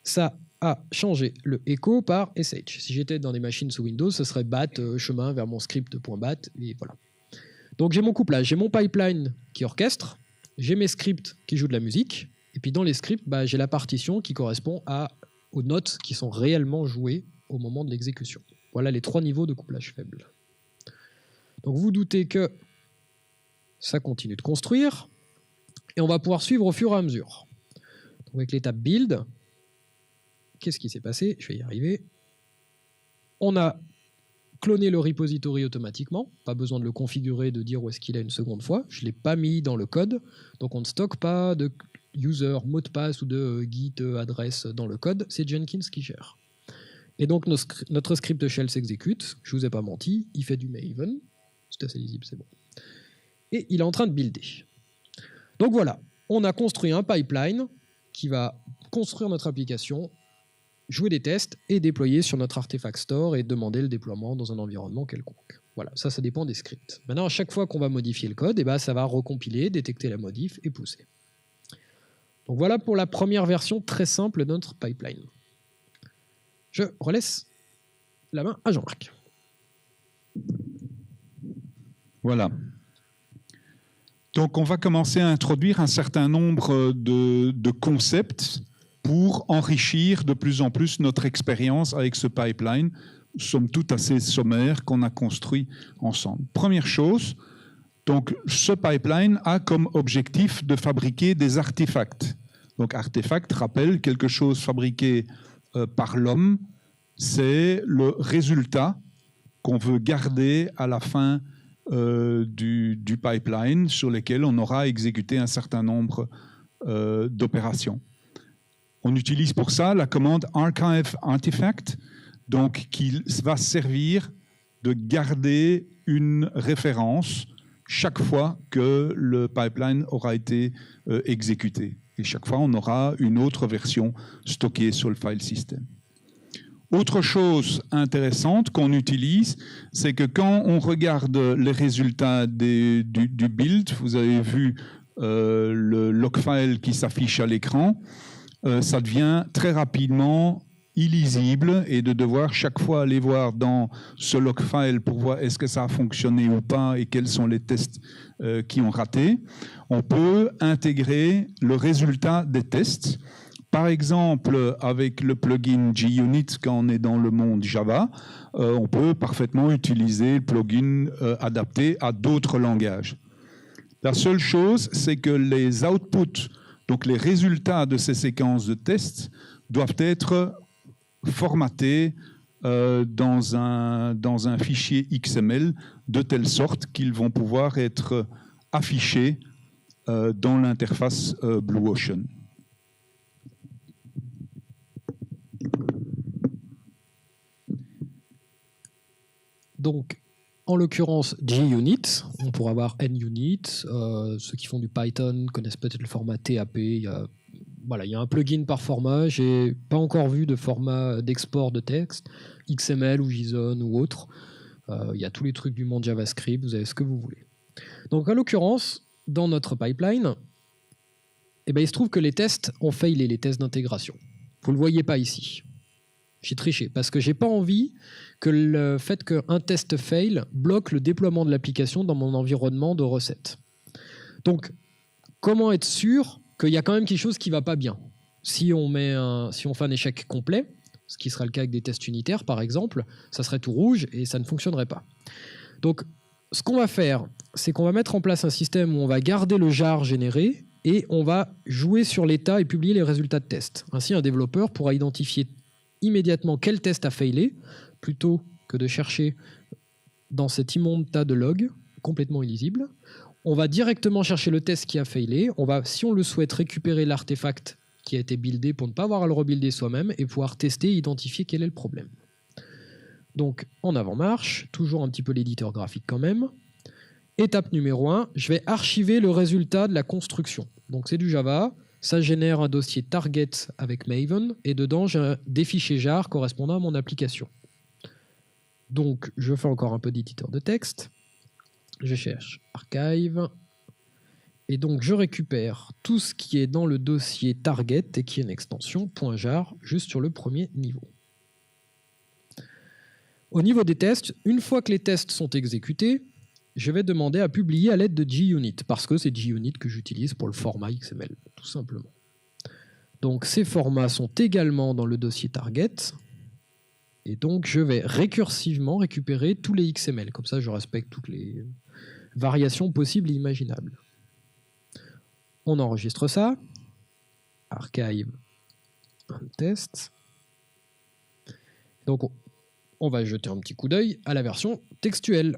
ça a changé le echo par sh. Si j'étais dans des machines sous Windows, ce serait bat, chemin vers mon script.bat, et voilà. Donc j'ai mon couplage, j'ai mon pipeline qui orchestre, j'ai mes scripts qui jouent de la musique, et puis dans les scripts, j'ai la partition qui correspond aux notes qui sont réellement jouées au moment de l'exécution. Voilà les 3 niveaux de couplage faible. Donc vous vous doutez que ça continue de construire, et on va pouvoir suivre au fur et à mesure. Donc avec l'étape build, qu'est-ce qui s'est passé? Je vais y arriver. On a cloné le repository automatiquement, pas besoin de le configurer, de dire où est-ce qu'il est une seconde fois. Je ne l'ai pas mis dans le code, donc on ne stocke pas de user, mot de passe ou de git adresse dans le code, c'est Jenkins qui gère. Et donc notre script shell s'exécute, je ne vous ai pas menti, il fait du Maven, c'est assez lisible, c'est bon. Et il est en train de builder. Donc voilà, on a construit un pipeline qui va construire notre application, jouer des tests et déployer sur notre artefact store et demander le déploiement dans un environnement quelconque. Voilà, ça dépend des scripts. Maintenant, à chaque fois qu'on va modifier le code, ça va recompiler, détecter la modif et pousser. Donc voilà pour la première version très simple de notre pipeline. Je relaisse la main à Jean-Marc. Voilà. Donc on va commencer à introduire un certain nombre de concepts pour enrichir de plus en plus notre expérience avec ce pipeline, somme toute assez sommaire, qu'on a construit ensemble. Première chose, donc ce pipeline a comme objectif de fabriquer des artefacts. Donc artefact rappelle quelque chose fabriqué par l'homme, c'est le résultat qu'on veut garder à la fin du pipeline sur lequel on aura exécuté un certain nombre d'opérations. On utilise pour ça la commande archive artifact, donc qui va servir de garder une référence chaque fois que le pipeline aura été exécuté. Et chaque fois, on aura une autre version stockée sur le file system. Autre chose intéressante qu'on utilise, c'est que quand on regarde les résultats du build, vous avez vu le log file qui s'affiche à l'écran, ça devient très rapidement illisible et de devoir chaque fois aller voir dans ce log file pour voir est-ce que ça a fonctionné ou pas et quels sont les tests qui ont raté. On peut intégrer le résultat des tests. Par exemple, avec le plugin JUnit, quand on est dans le monde Java, on peut parfaitement utiliser le plugin adapté à d'autres langages. La seule chose, c'est que les outputs, donc les résultats de ces séquences de tests, doivent être formatés dans un fichier XML de telle sorte qu'ils vont pouvoir être affichés dans l'interface BlueOcean. Donc, en l'occurrence, JUnit, on pourra avoir NUnit. Ceux qui font du Python connaissent peut-être le format TAP. Il y a un plugin par format. Je n'ai pas encore vu de format d'export de texte, XML ou JSON ou autre. Il y a tous les trucs du monde JavaScript, vous avez ce que vous voulez. Donc, en l'occurrence, dans notre pipeline, il se trouve que les tests ont failé, les tests d'intégration. Vous ne le voyez pas ici. J'ai triché parce que je n'ai pas envie que le fait qu'un test fail bloque le déploiement de l'application dans mon environnement de recettes. Donc, comment être sûr qu'il y a quand même quelque chose qui ne va pas bien? Si on fait un échec complet, ce qui sera le cas avec des tests unitaires par exemple, ça serait tout rouge et ça ne fonctionnerait pas. Donc, ce qu'on va faire, c'est qu'on va mettre en place un système où on va garder le jar généré et on va jouer sur l'état et publier les résultats de test. Ainsi, un développeur pourra identifier immédiatement quel test a failé, plutôt que de chercher dans cet immonde tas de logs complètement illisible. On va directement chercher le test qui a failé. On va, si on le souhaite, récupérer l'artefact qui a été buildé pour ne pas avoir à le rebuilder soi-même et pouvoir tester et identifier quel est le problème. Donc, en avant-marche, toujours un petit peu l'éditeur graphique quand même. Étape numéro 1, je vais archiver le résultat de la construction. Donc, c'est du Java. Ça génère un dossier target avec Maven et dedans, j'ai des fichiers jar correspondant à mon application. Donc, je fais encore un peu d'éditeur de texte. Je cherche archive Et donc, je récupère tout ce qui est dans le dossier target et qui est une extension .jar juste sur le premier niveau. Au niveau des tests, une fois que les tests sont exécutés, je vais demander à publier à l'aide de JUnit, parce que c'est JUnit que j'utilise pour le format XML, tout simplement. Donc ces formats sont également dans le dossier target, et donc je vais récursivement récupérer tous les XML, comme ça je respecte toutes les variations possibles et imaginables. On enregistre ça, archive un test. Donc on va jeter un petit coup d'œil à la version textuelle.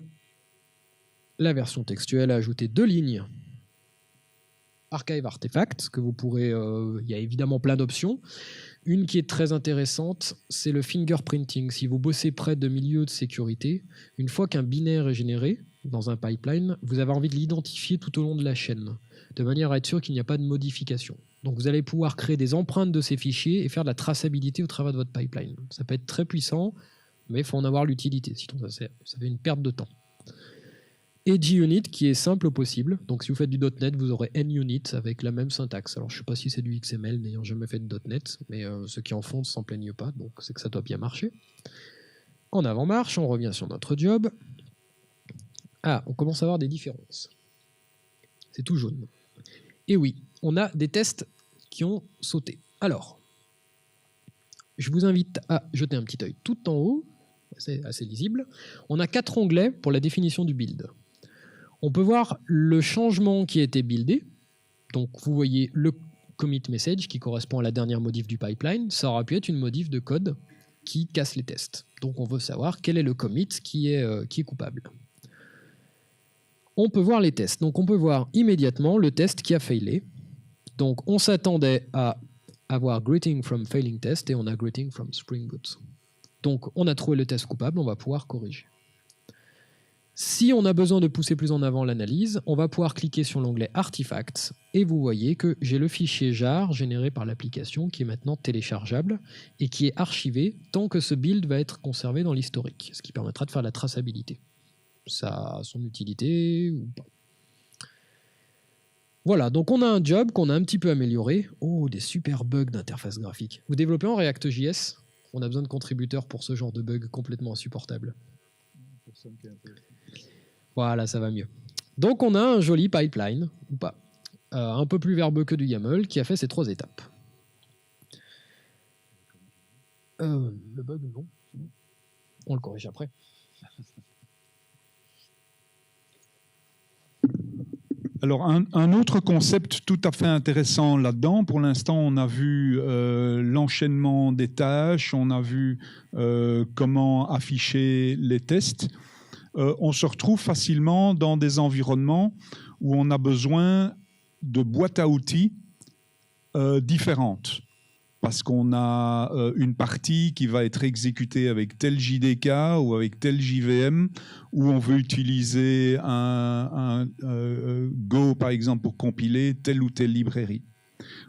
La version textuelle a ajouté 2 lignes. Archive artefact, que vous pourrez... il y a évidemment plein d'options. Une qui est très intéressante, c'est le fingerprinting. Si vous bossez près de milieux de sécurité, une fois qu'un binaire est généré dans un pipeline, vous avez envie de l'identifier tout au long de la chaîne, de manière à être sûr qu'il n'y a pas de modification. Donc vous allez pouvoir créer des empreintes de ces fichiers et faire de la traçabilité au travers de votre pipeline. Ça peut être très puissant, mais il faut en avoir l'utilité, sinon ça fait une perte de temps. Et JUnit qui est simple au possible. Donc si vous faites du .NET, vous aurez NUnit avec la même syntaxe. Alors je ne sais pas si c'est du XML, n'ayant jamais fait de .NET, mais ceux qui en font ne s'en plaignent pas, donc c'est que ça doit bien marcher. En avant-marche, on revient sur notre job. Ah, on commence à avoir des différences. C'est tout jaune. Et oui, on a des tests qui ont sauté. Alors, je vous invite à jeter un petit œil tout en haut, c'est assez lisible. On a 4 onglets pour la définition du build. On peut voir le changement qui a été buildé. Donc vous voyez le commit message qui correspond à la dernière modif du pipeline. Ça aurait pu être une modif de code qui casse les tests. Donc on veut savoir quel est le commit qui est coupable. On peut voir les tests. Donc on peut voir immédiatement le test qui a failé. Donc on s'attendait à avoir greeting from failing test et on a greeting from Spring Boot. Donc on a trouvé le test coupable, on va pouvoir corriger. Si on a besoin de pousser plus en avant l'analyse, on va pouvoir cliquer sur l'onglet Artifacts et vous voyez que j'ai le fichier jar généré par l'application qui est maintenant téléchargeable et qui est archivé tant que ce build va être conservé dans l'historique, ce qui permettra de faire la traçabilité. Ça a son utilité ou pas. Voilà, donc on a un job qu'on a un petit peu amélioré. Oh, des super bugs d'interface graphique. Vous développez en React.js ? On a besoin de contributeurs pour ce genre de bugs complètement insupportables. Voilà, ça va mieux. Donc on a un joli pipeline, ou pas, un peu plus verbeux que du YAML, qui a fait ces 3 étapes. Le bug, non. On le corrige après. Alors, un autre concept tout à fait intéressant là-dedans, pour l'instant, on a vu l'enchaînement des tâches, on a vu comment afficher les tests. On se retrouve facilement dans des environnements où on a besoin de boîtes à outils différentes. Parce qu'on a une partie qui va être exécutée avec tel JDK ou avec tel JVM, où on veut utiliser un Go, par exemple, pour compiler telle ou telle librairie.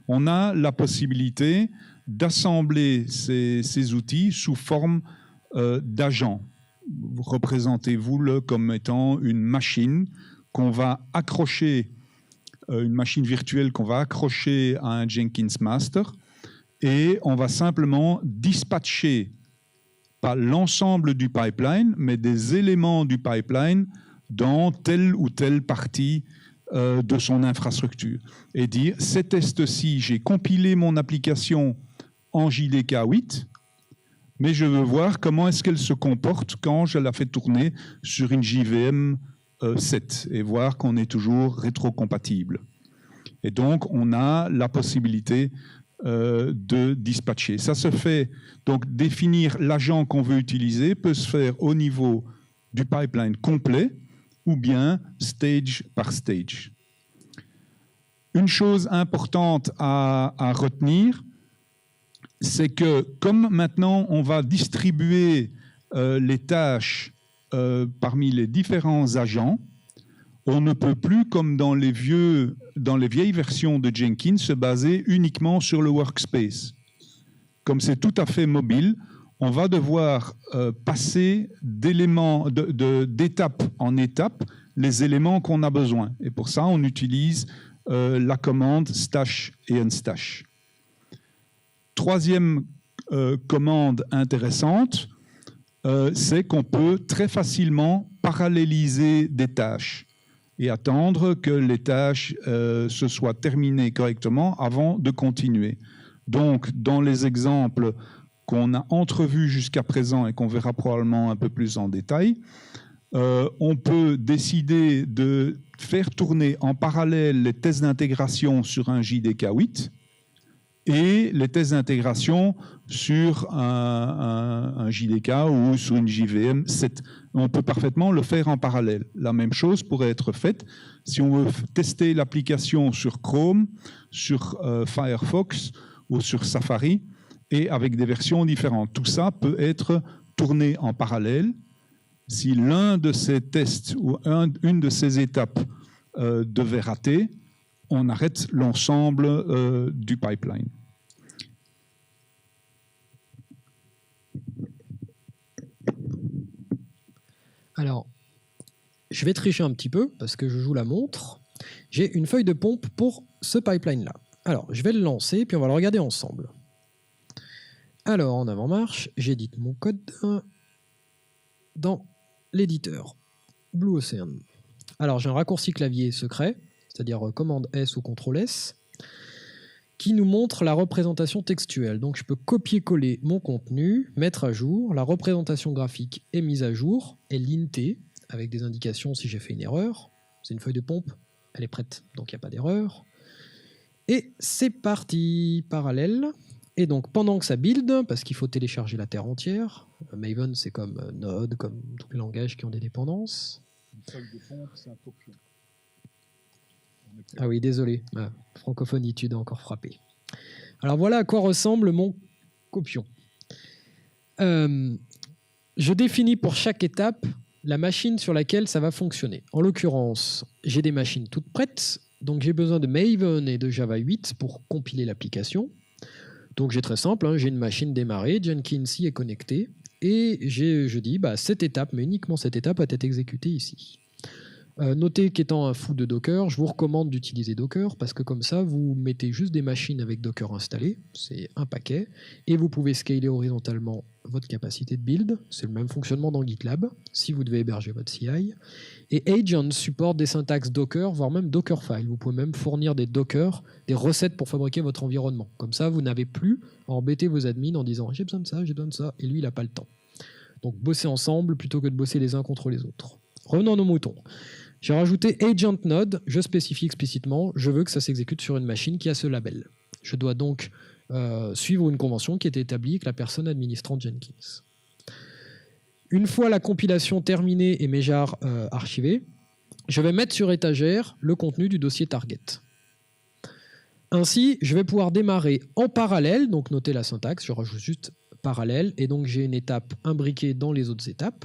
On a la possibilité d'assembler ces outils sous forme d'agents. Représentez-vous-le comme étant une machine qu'on va accrocher, une machine virtuelle qu'on va accrocher à un Jenkins Master, et on va simplement dispatcher, pas l'ensemble du pipeline, mais des éléments du pipeline dans telle ou telle partie de son infrastructure. Et dire, ces tests-ci, j'ai compilé mon application en JDK 8, mais je veux voir comment est-ce qu'elle se comporte quand je la fais tourner sur une JVM 7 et voir qu'on est toujours rétrocompatible. Et donc, on a la possibilité de dispatcher. Ça se fait, donc définir l'agent qu'on veut utiliser peut se faire au niveau du pipeline complet ou bien stage par stage. Une chose importante à retenir, c'est que comme maintenant on va distribuer les tâches parmi les différents agents, on ne peut plus, comme dans les vieilles versions de Jenkins, se baser uniquement sur le workspace. Comme c'est tout à fait mobile, on va devoir passer d'étape en étape les éléments qu'on a besoin. Et pour ça, on utilise la commande stash et unstash. Troisième commande intéressante, c'est qu'on peut très facilement paralléliser des tâches et attendre que les tâches se soient terminées correctement avant de continuer. Donc, dans les exemples qu'on a entrevus jusqu'à présent et qu'on verra probablement un peu plus en détail, on peut décider de faire tourner en parallèle les tests d'intégration sur un JDK 8 et les tests d'intégration sur un JDK ou sur une JVM 7. On peut parfaitement le faire en parallèle. La même chose pourrait être faite si on veut tester l'application sur Chrome, sur Firefox ou sur Safari, et avec des versions différentes. Tout ça peut être tourné en parallèle. Si l'un de ces tests ou une de ces étapes devait rater, on arrête l'ensemble du pipeline. Alors, je vais tricher un petit peu parce que je joue la montre. J'ai une feuille de pompe pour ce pipeline-là. Alors, je vais le lancer, puis on va le regarder ensemble. Alors, en avant-marche, j'édite mon code dans l'éditeur Blue Ocean. Alors, j'ai un raccourci clavier secret, c'est-à-dire commande S ou CTRL S, qui nous montre la représentation textuelle. Donc, je peux copier-coller mon contenu, mettre à jour, la représentation graphique est mise à jour, et linter, avec des indications si j'ai fait une erreur. C'est une feuille de pompe, elle est prête, donc il n'y a pas d'erreur. Et c'est parti, parallèle. Et donc, pendant que ça build, parce qu'il faut télécharger la terre entière, Maven, c'est comme Node, comme tous les langages qui ont des dépendances. Une feuille de pompe, c'est un copion. Ah oui, désolé, ma francophonitude a encore frappé. Alors voilà à quoi ressemble mon copion. Je définis pour chaque étape la machine sur laquelle ça va fonctionner. En l'occurrence, j'ai des machines toutes prêtes, donc j'ai besoin de Maven et de Java 8 pour compiler l'application. Donc j'ai très simple, hein, j'ai une machine démarrée, Jenkins y est connecté, et je dis cette étape, mais uniquement cette étape, va être exécutée ici. Notez qu'étant un fou de Docker, je vous recommande d'utiliser Docker parce que comme ça, vous mettez juste des machines avec Docker installées, c'est un paquet, et vous pouvez scaler horizontalement votre capacité de build. C'est le même fonctionnement dans GitLab, si vous devez héberger votre CI. Et Agent supporte des syntaxes Docker, voire même Dockerfile. Vous pouvez même fournir des Docker, des recettes pour fabriquer votre environnement. Comme ça, vous n'avez plus à embêter vos admins en disant « j'ai besoin de ça, et lui, il n'a pas le temps. Donc, bossez ensemble plutôt que de bosser les uns contre les autres. Revenons à nos moutons. J'ai rajouté Agent Node, je spécifie explicitement, je veux que ça s'exécute sur une machine qui a ce label. Je dois donc suivre une convention qui est établie avec la personne administrant Jenkins. Une fois la compilation terminée et mes jars archivés, je vais mettre sur étagère le contenu du dossier target. Ainsi, je vais pouvoir démarrer en parallèle, donc notez la syntaxe, je rajoute juste parallèle, et donc j'ai une étape imbriquée dans les autres étapes.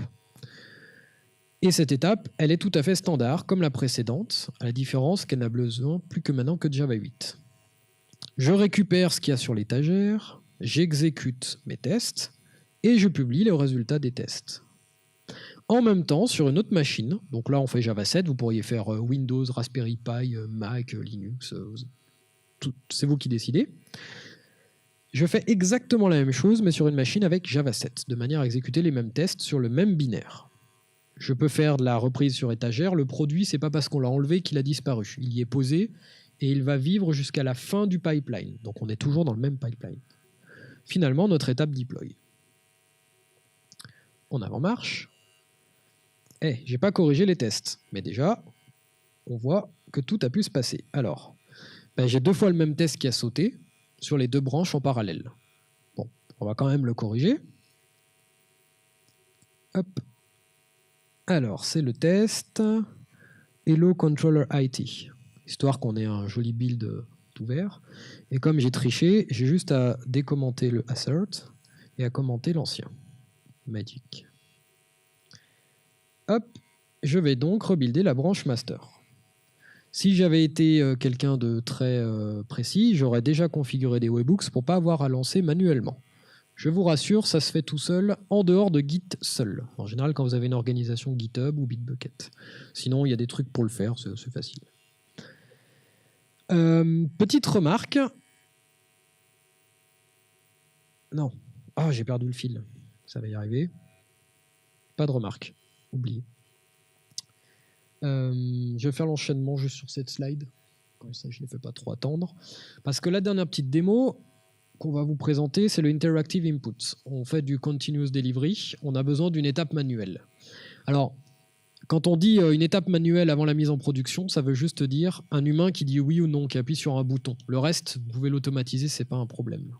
Et cette étape, elle est tout à fait standard, comme la précédente, à la différence qu'elle n'a besoin plus que maintenant que de Java 8. Je récupère ce qu'il y a sur l'étagère, j'exécute mes tests, et je publie les résultats des tests. En même temps, sur une autre machine, donc là on fait Java 7, vous pourriez faire Windows, Raspberry Pi, Mac, Linux, c'est vous qui décidez. Je fais exactement la même chose, mais sur une machine avec Java 7, de manière à exécuter les mêmes tests sur le même binaire. Je peux faire de la reprise sur étagère. Le produit, c'est pas parce qu'on l'a enlevé qu'il a disparu. Il y est posé et il va vivre jusqu'à la fin du pipeline. Donc on est toujours dans le même pipeline. Finalement, notre étape deploy. En avant-marche. J'ai pas corrigé les tests. Mais déjà, on voit que tout a pu se passer. Alors, j'ai 2 fois le même test qui a sauté sur les 2 branches en parallèle. Bon, on va quand même le corriger. Hop. Alors, c'est le test Hello Controller IT, histoire qu'on ait un joli build tout vert. Et comme j'ai triché, j'ai juste à décommenter le assert et à commenter l'ancien. Magic. Hop, je vais donc rebuilder la branche master. Si j'avais été quelqu'un de très précis, j'aurais déjà configuré des webhooks pour ne pas avoir à lancer manuellement. Je vous rassure, ça se fait tout seul, en dehors de Git seul. En général, quand vous avez une organisation GitHub ou Bitbucket. Sinon, il y a des trucs pour le faire, c'est facile. Petite remarque. Non. Ah, j'ai perdu le fil. Ça va y arriver. Pas de remarque. Oublié. Je vais faire l'enchaînement juste sur cette slide. Comme ça, je ne les fais pas trop attendre. Parce que la dernière petite démo qu'on va vous présenter, c'est le Interactive Input. On fait du Continuous Delivery. On a besoin d'une étape manuelle. Alors, quand on dit une étape manuelle avant la mise en production, ça veut juste dire un humain qui dit oui ou non, qui appuie sur un bouton. Le reste, vous pouvez l'automatiser, c'est pas un problème.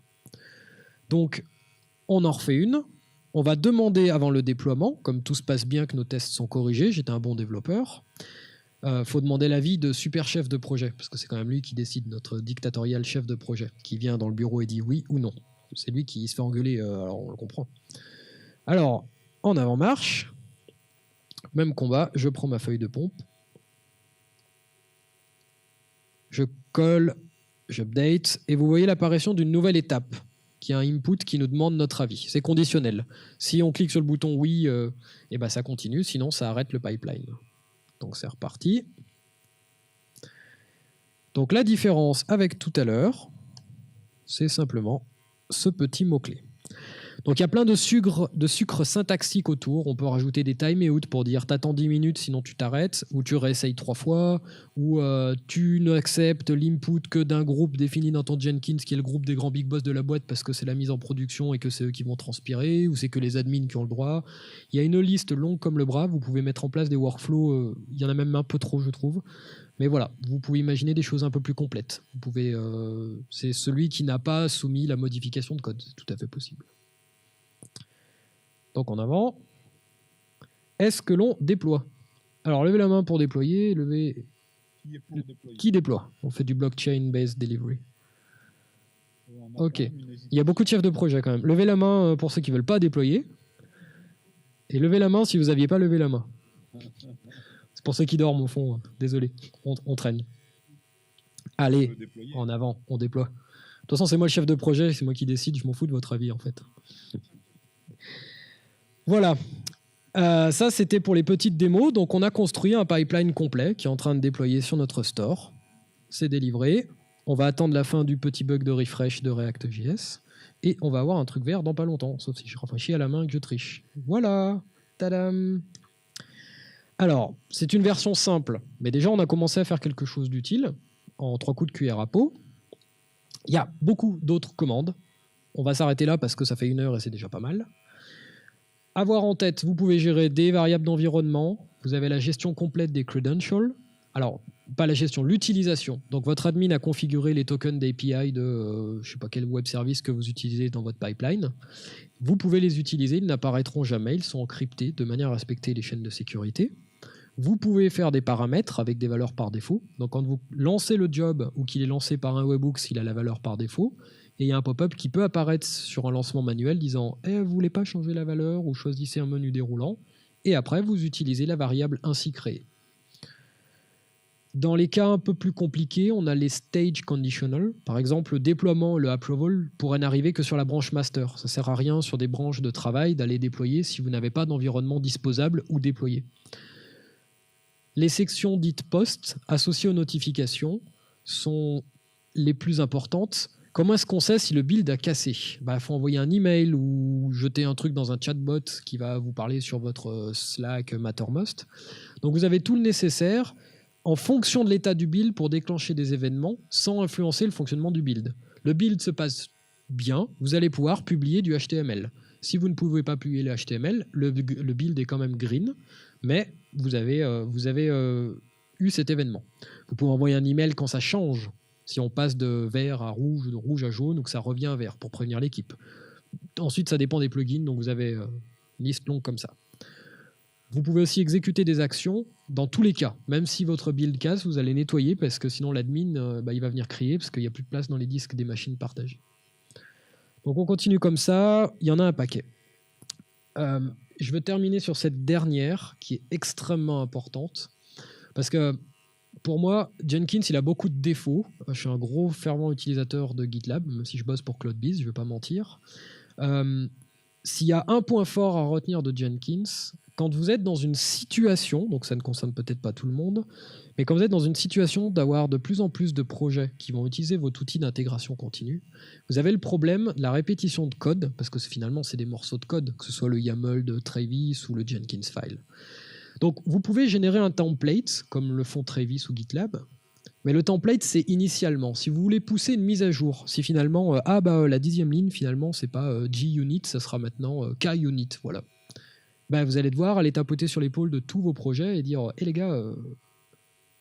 Donc, on en refait une. On va demander avant le déploiement, comme tout se passe bien, que nos tests sont corrigés, j'étais un bon développeur, faut demander l'avis de super chef de projet, parce que c'est quand même lui qui décide, notre dictatorial chef de projet, qui vient dans le bureau et dit oui ou non. C'est lui qui se fait engueuler, alors on le comprend. Alors, en avant-marche, même combat, je prends ma feuille de pompe, je colle, j'update, et vous voyez l'apparition d'une nouvelle étape, qui est un input qui nous demande notre avis. C'est conditionnel. Si on clique sur le bouton oui, et ben ça continue, sinon ça arrête le pipeline. Donc c'est reparti. Donc la différence avec tout à l'heure, c'est simplement ce petit mot-clé. Donc il y a plein de sucre syntaxique autour. On peut rajouter des timeouts pour dire t'attends 10 minutes sinon tu t'arrêtes, ou tu réessayes 3 fois, ou tu n'acceptes l'input que d'un groupe défini dans ton Jenkins qui est le groupe des grands big boss de la boîte parce que c'est la mise en production et que c'est eux qui vont transpirer, ou c'est que les admins qui ont le droit. Il y a une liste longue comme le bras. Vous pouvez mettre en place des workflows. Il y en a même un peu trop, je trouve. Mais voilà, vous pouvez imaginer des choses un peu plus complètes. Vous pouvez, c'est celui qui n'a pas soumis la modification de code. C'est tout à fait possible. Donc en avant. Est-ce que l'on déploie? Alors levez la main pour déployer. Levez... Qui déploie? On fait du blockchain-based delivery. Ok. Il y a beaucoup de chefs de projet quand même. Levez la main pour ceux qui ne veulent pas déployer. Et levez la main si vous n'aviez pas levé la main. C'est pour ceux qui dorment au fond. Désolé, on traîne. Allez, en avant, on déploie. De toute façon, c'est moi le chef de projet, c'est moi qui décide, je m'en fous de votre avis en fait. Voilà. Ça, c'était pour les petites démos. Donc, on a construit un pipeline complet qui est en train de déployer sur notre store. C'est délivré. On va attendre la fin du petit bug de refresh de React.js. Et on va avoir un truc vert dans pas longtemps, sauf si je rafraîchis à la main et que je triche. Voilà. Tadam. Alors, c'est une version simple. Mais déjà, on a commencé à faire quelque chose d'utile en 3 coups de cuillère à peau. Il y a beaucoup d'autres commandes. On va s'arrêter là parce que ça fait 1 heure et c'est déjà pas mal. Avoir en tête, vous pouvez gérer des variables d'environnement. Vous avez la gestion complète des credentials. Alors, pas la gestion, l'utilisation. Donc, votre admin a configuré les tokens d'API de je ne sais pas quel web service que vous utilisez dans votre pipeline. Vous pouvez les utiliser, ils n'apparaîtront jamais, ils sont encryptés de manière à respecter les chaînes de sécurité. Vous pouvez faire des paramètres avec des valeurs par défaut. Donc, quand vous lancez le job ou qu'il est lancé par un webhooks, il a la valeur par défaut. Et il y a un pop-up qui peut apparaître sur un lancement manuel disant « vous voulez pas changer la valeur ou choisissez un menu déroulant ?» Et après, vous utilisez la variable ainsi créée. Dans les cas un peu plus compliqués, on a les stage conditional. Par exemple, le déploiement, le approval pourrait n'arriver que sur la branche master. Ça ne sert à rien sur des branches de travail d'aller déployer si vous n'avez pas d'environnement disposable ou déployé. Les sections dites post associées aux notifications sont les plus importantes. Comment est-ce qu'on sait si le build a cassé? Il faut envoyer un email ou jeter un truc dans un chatbot qui va vous parler sur votre Slack Mattermost. Donc vous avez tout le nécessaire en fonction de l'état du build pour déclencher des événements sans influencer le fonctionnement du build. Le build se passe bien, vous allez pouvoir publier du HTML. Si vous ne pouvez pas publier le HTML, le build est quand même green, mais vous avez eu cet événement. Vous pouvez envoyer un email quand ça change. Si on passe de vert à rouge, de rouge à jaune, ou que ça revient à vert pour prévenir l'équipe. Ensuite, ça dépend des plugins, donc vous avez une liste longue comme ça. Vous pouvez aussi exécuter des actions dans tous les cas. Même si votre build casse, vous allez nettoyer parce que sinon l'admin, il va venir crier parce qu'il n'y a plus de place dans les disques des machines partagées. Donc on continue comme ça, il y en a un paquet. Je veux terminer sur cette dernière qui est extrêmement importante parce que pour moi, Jenkins, il a beaucoup de défauts. Je suis un gros fervent utilisateur de GitLab, même si je bosse pour CloudBees, je ne vais pas mentir. S'il y a un point fort à retenir de Jenkins, quand vous êtes dans une situation, donc ça ne concerne peut-être pas tout le monde, mais quand vous êtes dans une situation d'avoir de plus en plus de projets qui vont utiliser votre outil d'intégration continue, vous avez le problème de la répétition de code, parce que finalement c'est des morceaux de code, que ce soit le YAML de Travis ou le Jenkins file. Donc vous pouvez générer un template, comme le font Travis ou GitLab, mais le template c'est initialement. Si vous voulez pousser une mise à jour, si finalement, la 10e ligne finalement c'est pas JUnit, ça sera maintenant KUnit, voilà. Vous allez devoir aller tapoter sur l'épaule de tous vos projets et dire les gars,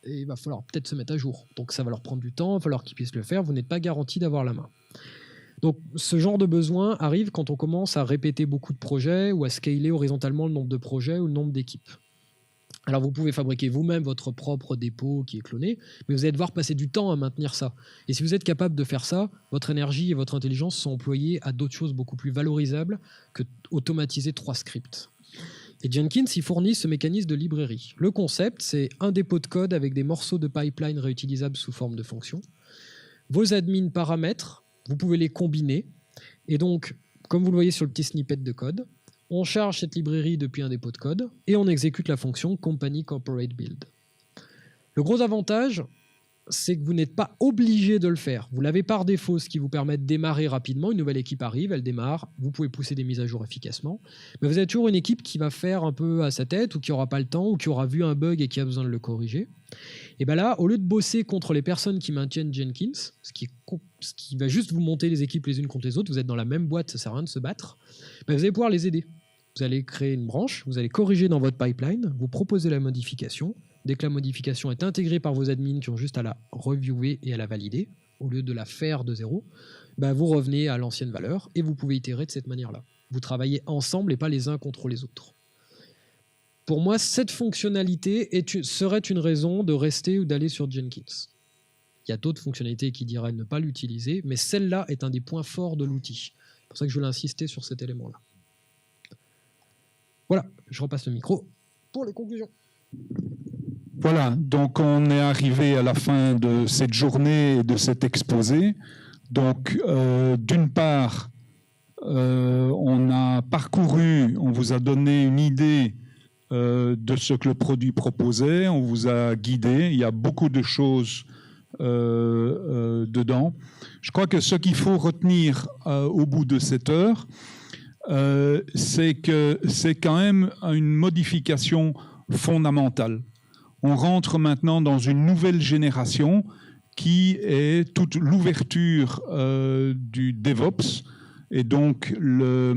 il va falloir peut-être se mettre à jour. Donc ça va leur prendre du temps, il va falloir qu'ils puissent le faire, vous n'êtes pas garanti d'avoir la main. Donc ce genre de besoin arrive quand on commence à répéter beaucoup de projets ou à scaler horizontalement le nombre de projets ou le nombre d'équipes. Alors vous pouvez fabriquer vous-même votre propre dépôt qui est cloné, mais vous allez devoir passer du temps à maintenir ça. Et si vous êtes capable de faire ça, votre énergie et votre intelligence sont employées à d'autres choses beaucoup plus valorisables que automatiser 3 scripts. Et Jenkins, il fournit ce mécanisme de librairie. Le concept, c'est un dépôt de code avec des morceaux de pipeline réutilisables sous forme de fonctions. Vos admin paramètres, vous pouvez les combiner. Et donc, comme vous le voyez sur le petit snippet de code, on charge cette librairie depuis un dépôt de code et on exécute la fonction company corporate build. Le gros avantage, c'est que vous n'êtes pas obligé de le faire. Vous l'avez par défaut, ce qui vous permet de démarrer rapidement. Une nouvelle équipe arrive, elle démarre, vous pouvez pousser des mises à jour efficacement. Mais vous avez toujours une équipe qui va faire un peu à sa tête ou qui n'aura pas le temps ou qui aura vu un bug et qui a besoin de le corriger. Et bien là, au lieu de bosser contre les personnes qui maintiennent Jenkins, ce qui va juste vous monter les équipes les unes contre les autres, vous êtes dans la même boîte, ça ne sert à rien de se battre, vous allez pouvoir les aider. Vous allez créer une branche, vous allez corriger dans votre pipeline, vous proposez la modification. Dès que la modification est intégrée par vos admins qui ont juste à la reviewer et à la valider, au lieu de la faire de zéro, vous revenez à l'ancienne valeur et vous pouvez itérer de cette manière-là. Vous travaillez ensemble et pas les uns contre les autres. Pour moi, cette fonctionnalité serait une raison de rester ou d'aller sur Jenkins. Il y a d'autres fonctionnalités qui diraient ne pas l'utiliser, mais celle-là est un des points forts de l'outil. C'est pour ça que je voulais insister sur cet élément-là. Voilà, je repasse le micro pour les conclusions. Voilà, donc on est arrivé à la fin de cette journée et de cet exposé. Donc, d'une part, on a parcouru, on vous a donné une idée de ce que le produit proposait, on vous a guidé, il y a beaucoup de choses dedans. Je crois que ce qu'il faut retenir au bout de cette heure, c'est que c'est quand même une modification fondamentale. On rentre maintenant dans une nouvelle génération qui est toute l'ouverture du DevOps et donc la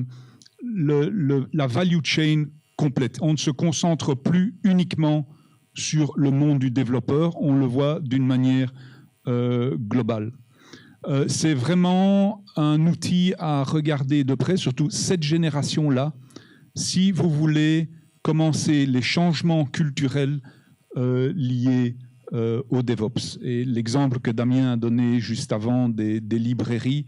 value chain complète. On ne se concentre plus uniquement sur le monde du développeur, on le voit d'une manière globale. C'est vraiment un outil à regarder de près, surtout cette génération-là, si vous voulez commencer les changements culturels liés au DevOps. Et l'exemple que Damien a donné juste avant des librairies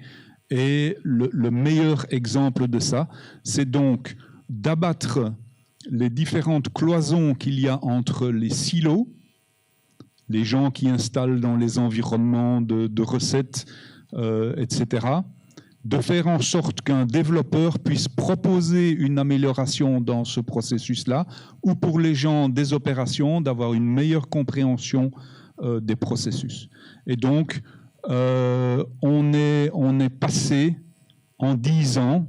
est le meilleur exemple de ça. C'est donc d'abattre les différentes cloisons qu'il y a entre les silos, les gens qui installent dans les environnements de recettes, etc., de faire en sorte qu'un développeur puisse proposer une amélioration dans ce processus-là, ou pour les gens des opérations, d'avoir une meilleure compréhension des processus. Et donc, on est passé en 10 ans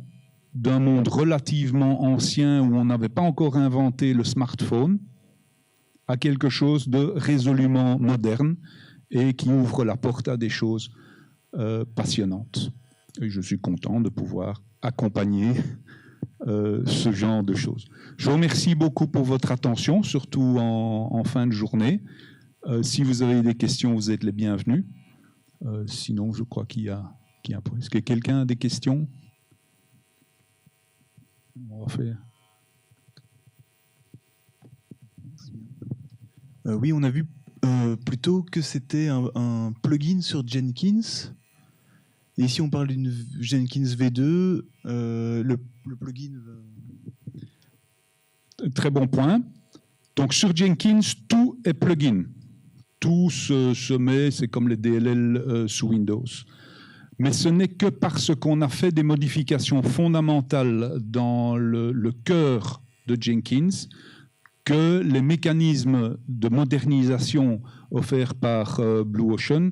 d'un monde relativement ancien où on n'avait pas encore inventé le smartphone à quelque chose de résolument moderne et qui ouvre la porte à des choses passionnantes. Et je suis content de pouvoir accompagner ce genre de choses. Je vous remercie beaucoup pour votre attention, surtout en fin de journée. Si vous avez des questions, vous êtes les bienvenus. Sinon, je crois qu'il y a un point. Est-ce que quelqu'un a des questions? On va faire. Oui, on a vu plutôt que c'était un plugin sur Jenkins. Et ici, on parle d'une Jenkins V2. Le plugin... Très bon point. Donc, sur Jenkins, tout est plugin. Tout se met, c'est comme les DLL sous Windows. Mais ce n'est que parce qu'on a fait des modifications fondamentales dans le cœur de Jenkins que les mécanismes de modernisation offerts par Blue Ocean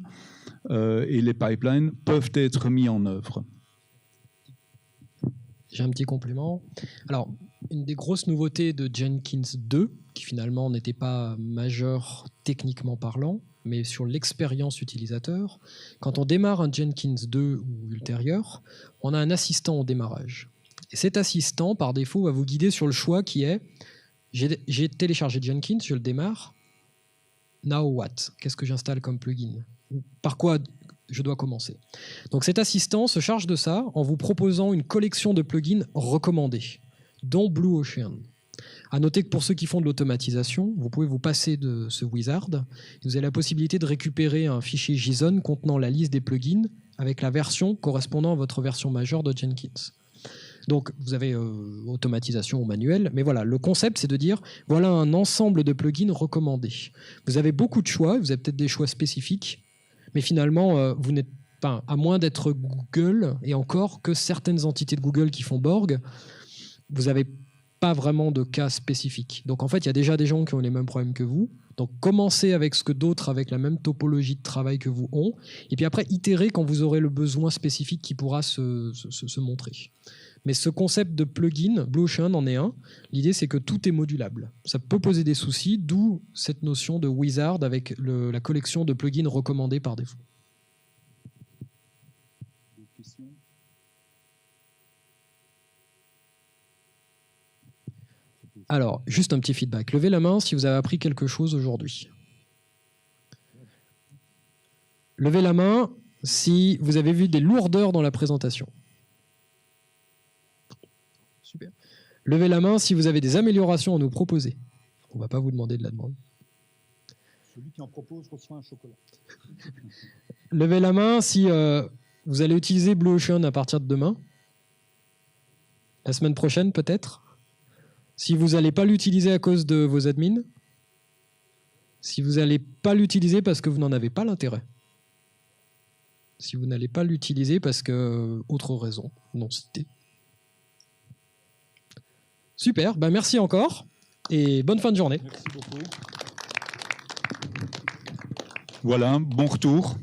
et les pipelines peuvent être mis en œuvre. J'ai un petit complément. Alors, une des grosses nouveautés de Jenkins 2, qui finalement n'était pas majeure techniquement parlant, mais sur l'expérience utilisateur, quand on démarre un Jenkins 2 ou ultérieur, on a un assistant au démarrage. Et cet assistant, par défaut, va vous guider sur le choix qui est j'ai téléchargé Jenkins, je le démarre. Now what? Qu'est-ce que j'installe comme plugin? Par quoi je dois commencer? Donc cet assistant se charge de ça en vous proposant une collection de plugins recommandés, dont Blue Ocean. À noter que pour ceux qui font de l'automatisation, vous pouvez vous passer de ce wizard. Vous avez la possibilité de récupérer un fichier JSON contenant la liste des plugins avec la version correspondant à votre version majeure de Jenkins. Donc, vous avez automatisation ou manuel, mais voilà, le concept, c'est de dire, voilà un ensemble de plugins recommandés. Vous avez beaucoup de choix, vous avez peut-être des choix spécifiques, mais finalement, vous n'êtes pas, à moins d'être Google, et encore que certaines entités de Google qui font Borg, vous n'avez pas vraiment de cas spécifiques. Donc, en fait, il y a déjà des gens qui ont les mêmes problèmes que vous. Donc, commencez avec ce que d'autres avec la même topologie de travail que vous ont, et puis après, itérez quand vous aurez le besoin spécifique qui pourra se montrer. Mais ce concept de plugin, Blue Ocean en est un. L'idée, c'est que tout est modulable. Ça peut poser des soucis, d'où cette notion de wizard avec la collection de plugins recommandés par défaut. Alors, juste un petit feedback. Levez la main si vous avez appris quelque chose aujourd'hui. Levez la main si vous avez vu des lourdeurs dans la présentation. Super. Levez la main si vous avez des améliorations à nous proposer. On ne va pas vous demander de la demande. Celui qui en propose reçoit un chocolat. Levez la main si vous allez utiliser Blue Ocean à partir de demain. La semaine prochaine, peut-être. Si vous n'allez pas l'utiliser à cause de vos admins. Si vous n'allez pas l'utiliser parce que vous n'en avez pas l'intérêt. Si vous n'allez pas l'utiliser parce que autre raison non citée. Super, ben merci encore et bonne fin de journée. Merci beaucoup. Voilà, bon retour.